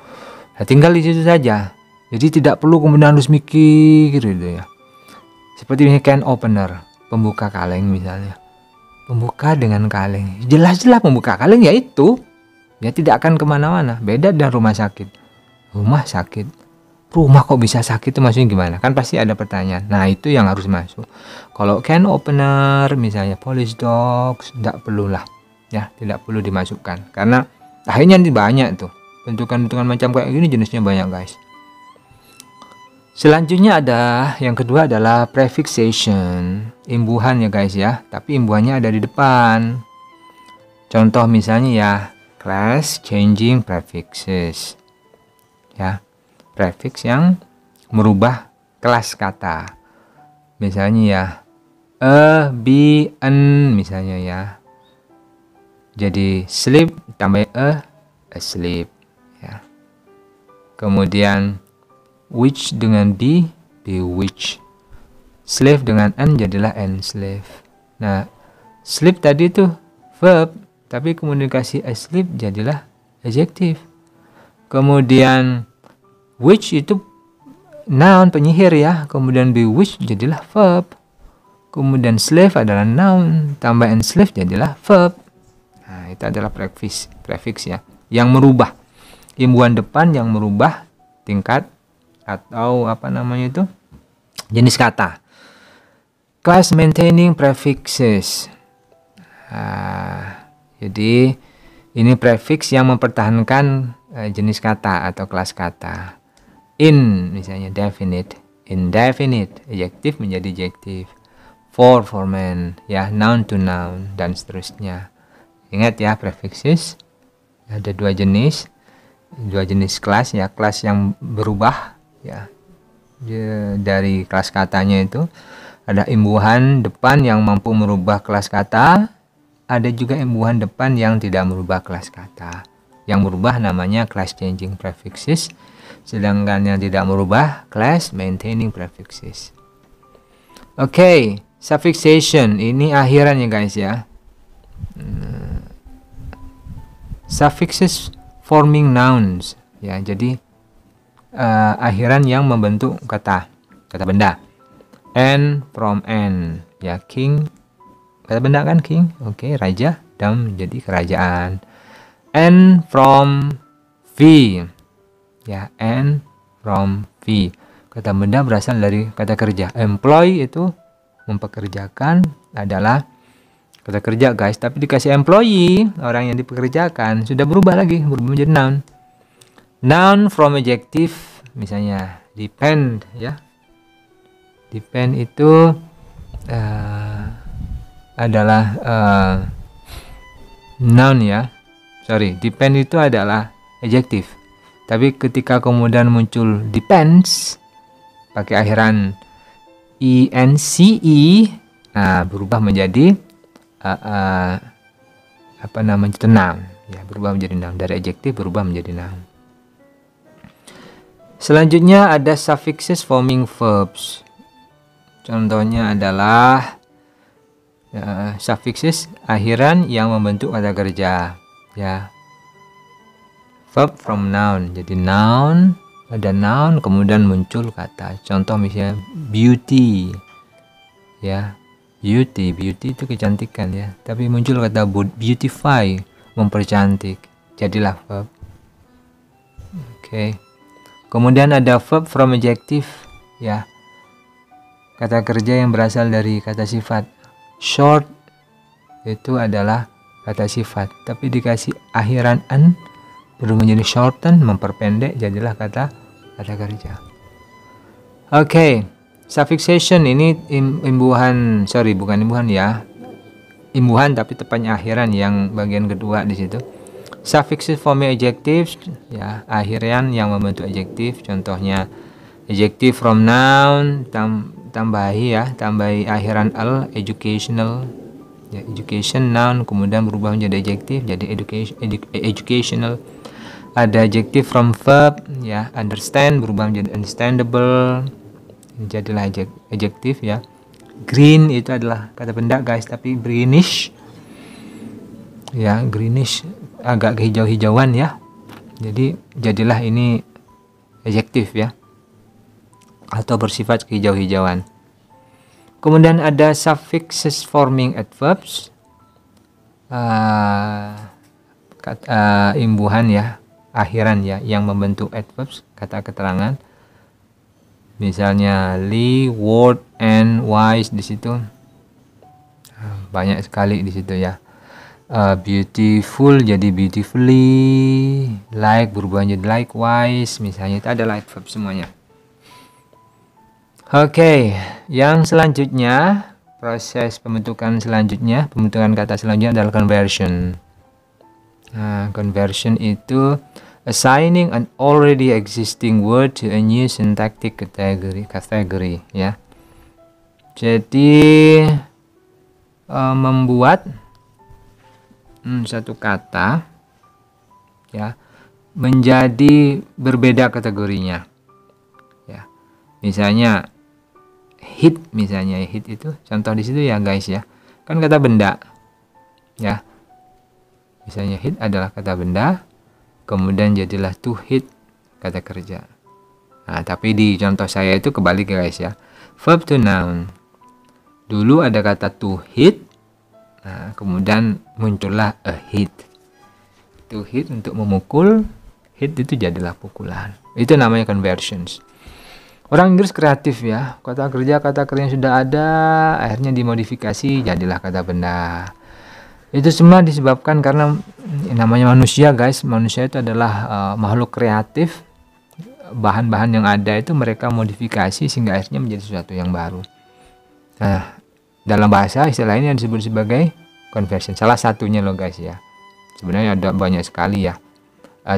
Nah, tinggal di situ saja. Jadi tidak perlu kemudian harus mikir gitu ya. Seperti misalnya can opener, pembuka kaleng misalnya. Pembuka dengan kaleng, jelas-jelas pembuka kaleng ya itu, ya tidak akan kemana-mana. Beda dengan rumah sakit. Rumah kok bisa sakit itu maksudnya gimana? Kan pasti ada pertanyaan. Nah, itu yang harus masuk. Kalau can opener misalnya police dogs, tidak perlulah ya, tidak perlu dimasukkan karena akhirnya nanti banyak tuh bentukan-bentukan macam kayak gini, jenisnya banyak guys. Selanjutnya ada yang kedua adalah prefixation, imbuhan ya guys ya, tapi imbuhannya ada di depan. Contoh misalnya ya, class changing prefixes. Ya, prefix yang merubah kelas kata. Misalnya ya, a, be, an misalnya ya. Jadi sleep tambah asleep ya. Kemudian which dengan bewitch. Slave dengan an jadilah enslave. Nah, sleep tadi itu verb, tapi kemudian kasih asleep jadilah adjective. Kemudian witch itu noun, penyihir ya. Kemudian bewitch jadilah verb. Kemudian slave adalah noun, tambah enslave jadilah verb. Nah, itu adalah prefix ya, yang merubah. Imbuhan depan yang merubah tingkat atau jenis kata. Class maintaining prefixes. Jadi ini prefix yang mempertahankan jenis kata atau kelas kata. In misalnya definite, indefinite, adjective menjadi adjective, for man ya, noun to noun dan seterusnya. Ingat ya, prefixes ada dua jenis kelas ya, kelas yang berubah ya dari kelas katanya itu. Ada imbuhan depan yang mampu merubah kelas kata, ada juga imbuhan depan yang tidak merubah kelas kata. Yang merubah namanya class changing prefixes, sedangkan yang tidak merubah class maintaining prefixes. Oke, suffixation ini akhiran ya guys ya. Suffixes forming nouns ya, jadi akhiran yang membentuk kata benda. And from and ya, king kata benda kan king, oke, raja, dam jadi kerajaan. And from v ya, and from v kata benda berasal dari kata kerja. Employ itu mempekerjakan adalah kata kerja guys, tapi dikasih employee, orang yang dipekerjakan, sudah berubah menjadi noun. Noun from adjective misalnya depend ya. Depend itu adalah noun ya. Depend itu adalah adjective. Tapi ketika kemudian muncul depends pakai akhiran ence, berubah menjadi noun ya, berubah menjadi noun, dari adjective berubah menjadi noun. Selanjutnya ada suffixes forming verbs. Contohnya adalah suffixes akhiran yang membentuk kata kerja ya. Verb from noun, jadi noun, ada noun kemudian muncul kata. Contoh misalnya beauty ya. Beauty itu kecantikan ya, tapi muncul kata beautify, mempercantik, jadilah verb. Oke. Kemudian ada verb from adjective ya, kata kerja yang berasal dari kata sifat. Short itu adalah kata sifat, tapi dikasih akhiran an berubah menjadi shorten, memperpendek, jadilah kata kerja. Oke. Suffixation ini imbuhan, bukan imbuhan ya, imbuhan tapi tepatnya akhiran yang bagian kedua di situ. Suffixes form adjectives ya, akhiran yang membentuk adjektif. Contohnya adjective from noun, tambahi akhiran al, educational ya, education noun kemudian berubah menjadi adjektif jadi educational. Ada adjective from verb ya, understand berubah menjadi understandable, jadilah adjektif ya. Green itu adalah kata benda guys, tapi greenish ya, greenish agak kehijau-hijauan ya, jadi jadilah ini adjektif ya, atau bersifat kehijau-hijauan. Kemudian ada suffixes forming adverbs, imbuhan ya, akhiran ya yang membentuk adverbs, kata keterangan. Misalnya li, word, and wise di situ banyak sekali di situ ya. Beautiful jadi beautifully, like berubah jadi likewise, misalnya itu adalah adverb semuanya. Oke, yang selanjutnya, proses pembentukan kata selanjutnya adalah conversion. Nah, conversion itu assigning an already existing word to a new syntactic category ya. Jadi membuat satu kata ya menjadi berbeda kategorinya ya. Misalnya hit, itu contoh di situ ya guys ya, kan kata benda ya. Misalnya hit adalah kata benda, kemudian jadilah to hit kata kerja. Nah, tapi di contoh saya itu kebalik guys ya. Verb to noun. Dulu ada kata to hit. Nah, kemudian muncullah a hit. To hit untuk memukul, hit itu jadilah pukulan. Itu namanya conversions. Orang Inggris kreatif ya. Kata kerja yang sudah ada akhirnya dimodifikasi jadilah kata benda. Itu semua disebabkan karena namanya manusia guys. Manusia itu adalah makhluk kreatif. Bahan-bahan yang ada itu mereka modifikasi sehingga akhirnya menjadi sesuatu yang baru. Nah, dalam bahasa istilah ini disebut sebagai conversion. Salah satunya loh guys ya. Sebenarnya ada banyak sekali ya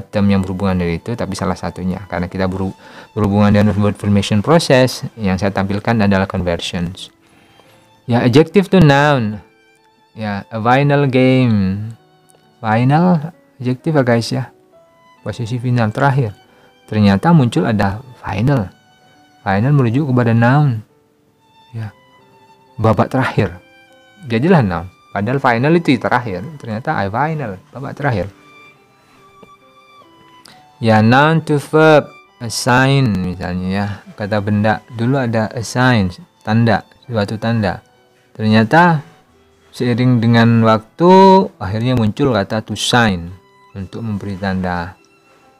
term yang berhubungan dengan itu, tapi salah satunya karena kita berhubungan dengan word formation process, yang saya tampilkan adalah conversions. Ya, adjective to noun. Ya, a final game. Final adjektif ya guys ya, posisi final terakhir. Ternyata muncul ada final. Final merujuk kepada noun ya, babak terakhir, jadilah noun. Padahal final itu terakhir, ternyata a final, babak terakhir ya. Noun to verb, assign misalnya ya, kata benda dulu ada assign, tanda, suatu tanda. Ternyata seiring dengan waktu akhirnya muncul kata to sign, untuk memberi tanda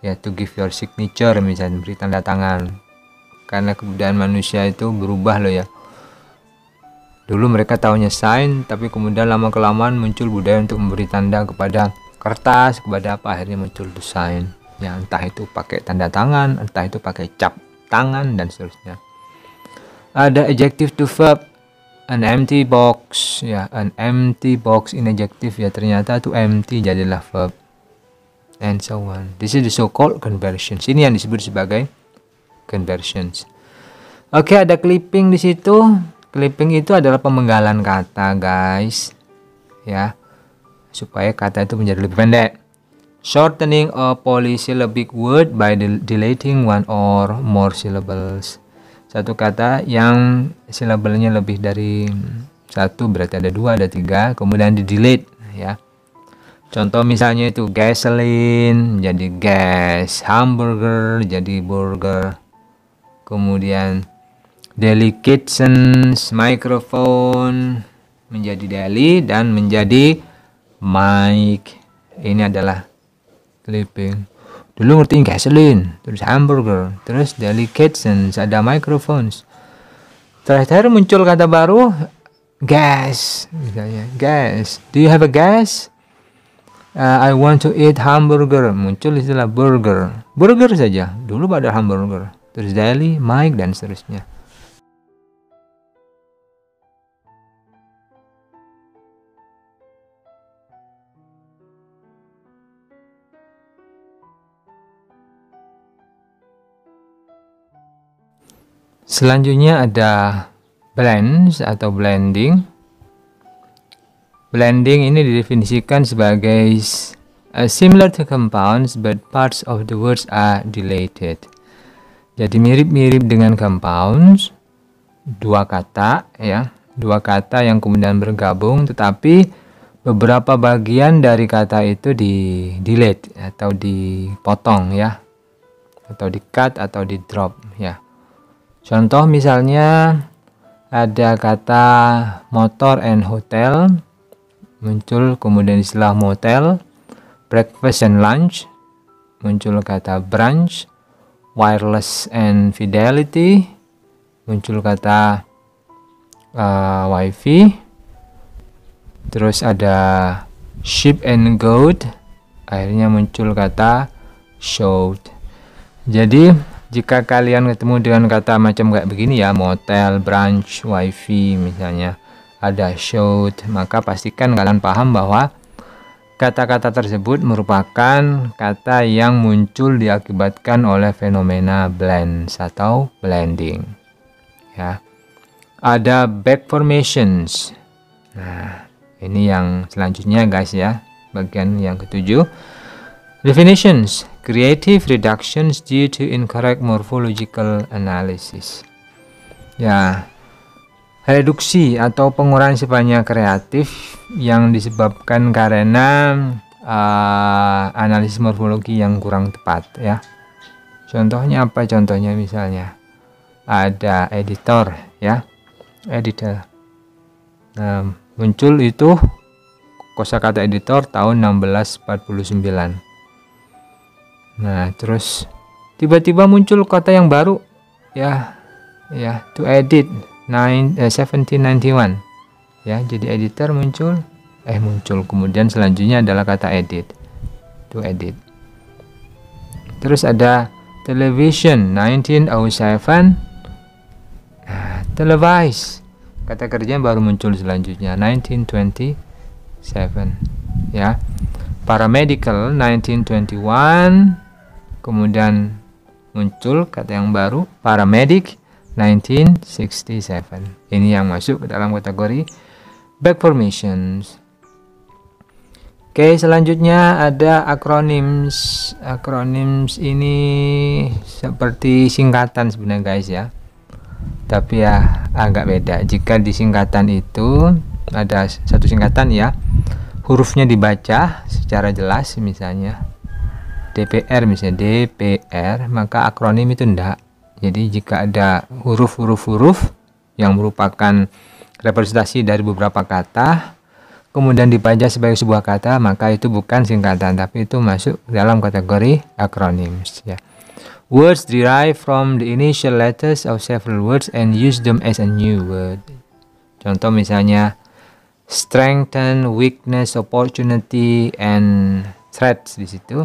ya, to give your signature misalnya, memberi tanda tangan. Karena kebudayaan manusia itu berubah loh ya. Dulu mereka taunya sign, tapi kemudian lama kelamaan muncul budaya untuk memberi tanda kepada kertas, kepada apa, akhirnya muncul to sign ya, entah itu pakai tanda tangan, entah itu pakai cap tangan dan seterusnya. Ada adjective to verb, an empty box ya, an empty box in adjective ya, ternyata to empty jadilah verb, and so on. This is the so-called conversions. Ini yang disebut sebagai conversions. Oke, ada clipping di situ. Clipping itu adalah pemenggalan kata guys ya, supaya kata itu menjadi lebih pendek. Shortening a polysyllabic word by deleting one or more syllables. Satu kata yang silabelnya lebih dari satu, berarti ada dua, ada tiga, kemudian di delete ya. Contoh misalnya itu gasoline jadi gas, hamburger jadi burger, kemudian Delications, microphone menjadi deli dan menjadi mic. Ini adalah clipping. Dulu ngerti gasoline, terus hamburger, terus delications, ada microphones. Terakhir muncul kata baru gas, misalnya gas. Do you have a gas? I want to eat hamburger. Muncul istilah burger. Burger saja. Dulu pada hamburger. Terus deli, mic dan seterusnya. Selanjutnya ada blends atau blending. Blending ini didefinisikan sebagai similar to compounds but parts of the words are deleted. Jadi mirip-mirip dengan compounds, dua kata yang kemudian bergabung, tetapi beberapa bagian dari kata itu di delete atau dipotong ya, atau di cut atau di drop ya. Contoh misalnya ada kata motor and hotel, muncul kemudian istilah motel. Breakfast and lunch, muncul kata brunch. Wireless and fidelity, muncul kata wifi. Terus ada sheep and goat, akhirnya muncul kata showed. Jadi jika kalian ketemu dengan kata macam kayak begini ya, motel, brunch, wifi misalnya, ada showed, maka pastikan kalian paham bahwa kata-kata tersebut merupakan kata yang muncul diakibatkan oleh fenomena blends atau blending. Ya. Ada back formations. Nah, ini yang selanjutnya guys ya, bagian yang ketujuh. Definitions: creative reductions due to incorrect morphological analysis. Ya, reduksi atau pengurangan sifatnya kreatif yang disebabkan karena analisis morfologi yang kurang tepat ya. Contohnya apa? Contohnya misalnya ada editor ya, editor. Nah, muncul itu kosakata editor tahun 1649. Nah, terus tiba-tiba muncul kata yang baru ya, to edit 1791 ya, jadi editor muncul kemudian selanjutnya adalah kata edit, to edit. Terus ada television 1907, televise, kata kerja baru muncul selanjutnya 1927 ya. Paramedical 1921, kemudian muncul kata yang baru paramedic 1967. Ini yang masuk ke dalam kategori back formations. Oke, selanjutnya ada acronyms. Acronyms ini seperti singkatan sebenarnya guys ya, tapi ya agak beda. Jika di singkatan itu ada satu singkatan ya, hurufnya dibaca secara jelas, misalnya DPR, maka akronim itu enggak. Jadi jika ada huruf yang merupakan representasi dari beberapa kata kemudian dibaca sebagai sebuah kata, maka itu bukan singkatan, tapi itu masuk dalam kategori acronyms ya. Words derive from the initial letters of several words and use them as a new word. Contoh misalnya strengthen, weakness, opportunity, and threats. Di situ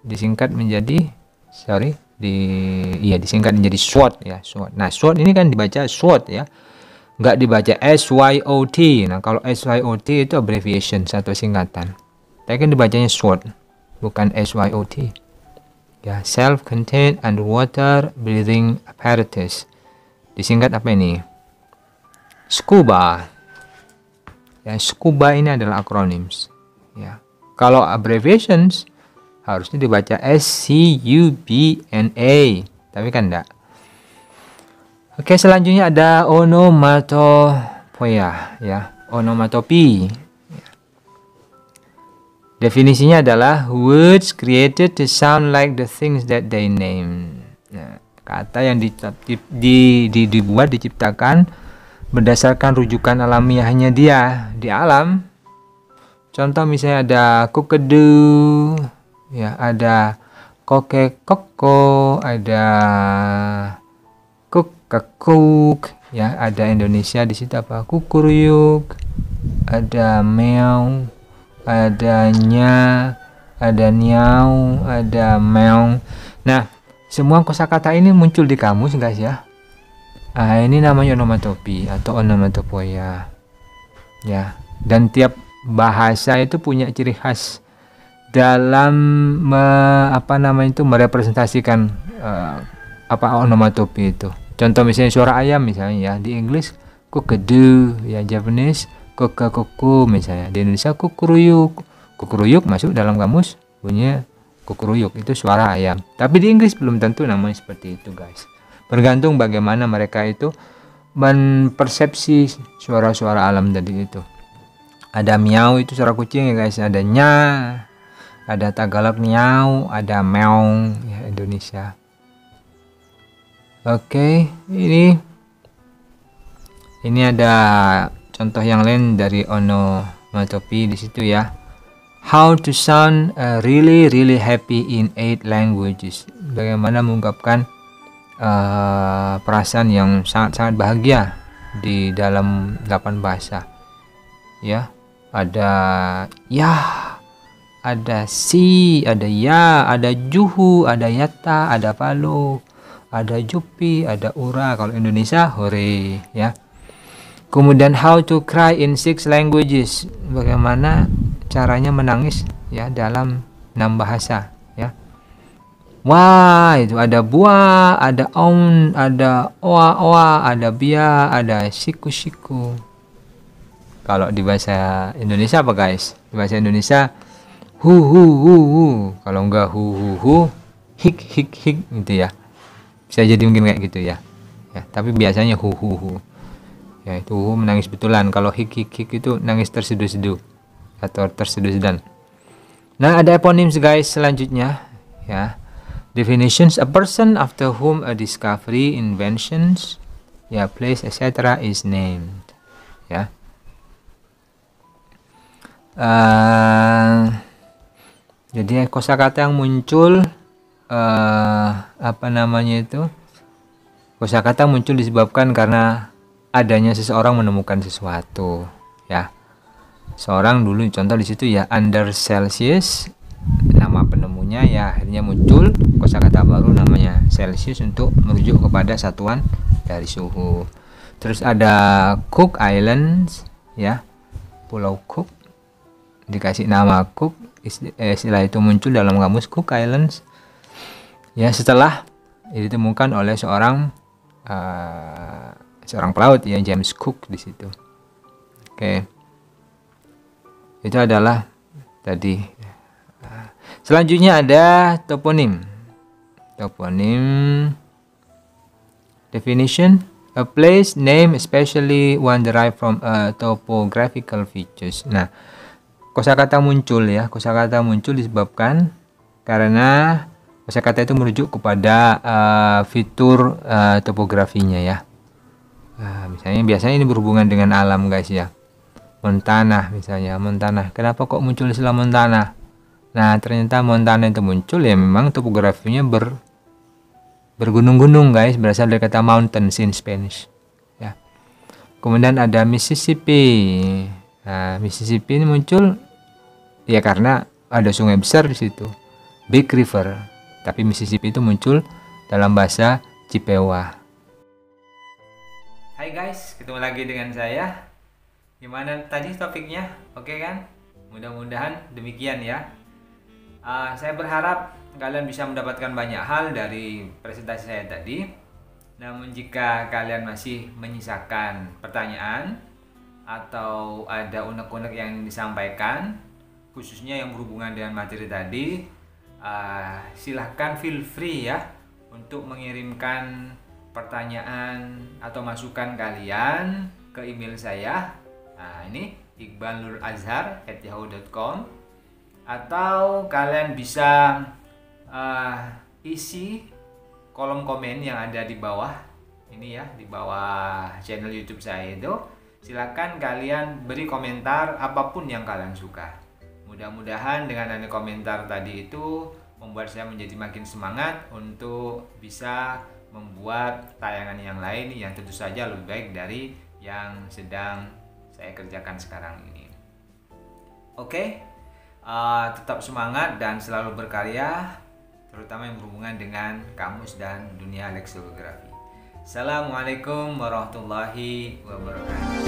disingkat menjadi disingkat menjadi SWOT ya, SWOT. Nah, SWOT ini kan dibaca SWOT ya, nggak dibaca SYOT. Nah, kalau SYOT itu abbreviation atau singkatan, tapi kan dibacanya SWOT bukan SYOT ya. Self-contained underwater breathing apparatus, disingkat apa ini? SCUBA ya. SCUBA ini adalah acronyms ya. Kalau abbreviations harusnya dibaca SCUBNA, tapi kan enggak. Oke, selanjutnya ada onomatopoeia ya, onomatopi. Definisinya adalah words created to sound like the things that they name. Nah, Kata yang dibuat, diciptakan berdasarkan rujukan alamiahnya dia di alam. Contoh misalnya ada kokedu, ya, ada kokekoko, ada kukekuk, ya, ada Indonesia di situ apa? Kukuruyuk, ada meow, ada nya, ada niau, ada meong. Nah, semua kosakata ini muncul di kamus, guys, ya. Ini namanya onomatopi atau onomatopoeia, ya. Dan tiap bahasa itu punya ciri khas dalam merepresentasikan onomatopi itu. Contoh misalnya suara ayam misalnya, ya, di Inggris kokedu, ya, Japanese kokakoko misalnya, di Indonesia kukuruyuk. Kukuruyuk masuk dalam kamus bunyinya kukuruyuk, itu suara ayam. Tapi di Inggris belum tentu namanya seperti itu, guys. Bergantung bagaimana mereka itu mempersepsi suara-suara alam tadi itu. Ada miau itu suara kucing, ya, guys. Ada nya, ada Tagalog niau, ada meong, ya, Indonesia. Oke, ini ada contoh yang lain dari onomatopi di situ, ya. How to sound really happy in 8 languages. Bagaimana mengungkapkan perasaan yang sangat bahagia di dalam 8 bahasa, ya. Ada ya, ada si, ada ya, ada juhu, ada yata, ada palo, ada jupi, ada ura. Kalau Indonesia hore, ya. Kemudian how to cry in 6 languages. Bagaimana caranya menangis, ya, dalam 6 bahasa, ya. Wah, itu ada buah, ada on, ada oa, ada bia, ada siku. Kalau di bahasa Indonesia apa, guys? Di bahasa Indonesia hu. Kalau enggak hu, hik gitu, ya. Bisa jadi mungkin kayak gitu, ya. Ya, tapi biasanya hu. Ya, itu menangis betulan. Kalau hik itu nangis terseduh-seduh atau terseduh-sedan. Nah, ada eponyms, guys, selanjutnya, ya. Definitions: a person after whom a discovery, inventions, ya, place, etc. is named, ya. Jadi kosakata yang muncul kosakata muncul disebabkan karena adanya seseorang menemukan sesuatu, ya. Seorang dulu contoh di situ, ya, under Celsius, nama penemunya, ya, akhirnya muncul kosakata baru namanya Celsius untuk merujuk kepada satuan dari suhu. Terus ada Cook Islands, ya, Pulau Cook, dikasih nama Cook, istilah itu muncul dalam kamus Cook Islands, ya, setelah ditemukan oleh seorang pelaut, ya, James Cook di situ. Oke. Itu adalah tadi. Selanjutnya ada toponim. Definition: a place name, especially one derived from a topographical features. Nah, kosakata muncul, ya. Kosakata muncul disebabkan karena kosakata itu merujuk kepada fitur topografinya, ya. Biasanya ini berhubungan dengan alam, guys, ya. Montana misalnya, Montana. Kenapa kok muncul istilah Montana? Nah, ternyata Montana itu muncul, ya, memang topografinya bergunung-gunung, guys, berasal dari kata mountains in Spanish, ya. Kemudian ada Mississippi. Nah, Mississippi ini muncul, ya, karena ada sungai besar di situ, Big River. Tapi Mississippi itu muncul dalam bahasa Chippewa. Hai guys, ketemu lagi dengan saya. Gimana tadi topiknya? Oke kan? Mudah-mudahan demikian, ya. Saya berharap kalian bisa mendapatkan banyak hal dari presentasi saya tadi. Namun jika kalian masih menyisakan pertanyaan atau ada unek-unek yang disampaikan, khususnya yang berhubungan dengan materi tadi, silahkan feel free, ya, untuk mengirimkan pertanyaan atau masukan kalian ke email saya. Nah, ini iqbalnurazhar@yahoo.com, atau kalian bisa isi kolom komen yang ada di bawah ini ya, di bawah channel YouTube saya itu. Silakan kalian beri komentar apapun yang kalian suka. Mudah-mudahan dengan adanya komentar tadi itu membuat saya menjadi makin semangat untuk bisa membuat tayangan yang lain yang tentu saja lebih baik dari yang sedang saya kerjakan sekarang ini. Oke, tetap semangat dan selalu berkarya, terutama yang berhubungan dengan kamus dan dunia leksikografi. Assalamualaikum warahmatullahi wabarakatuh.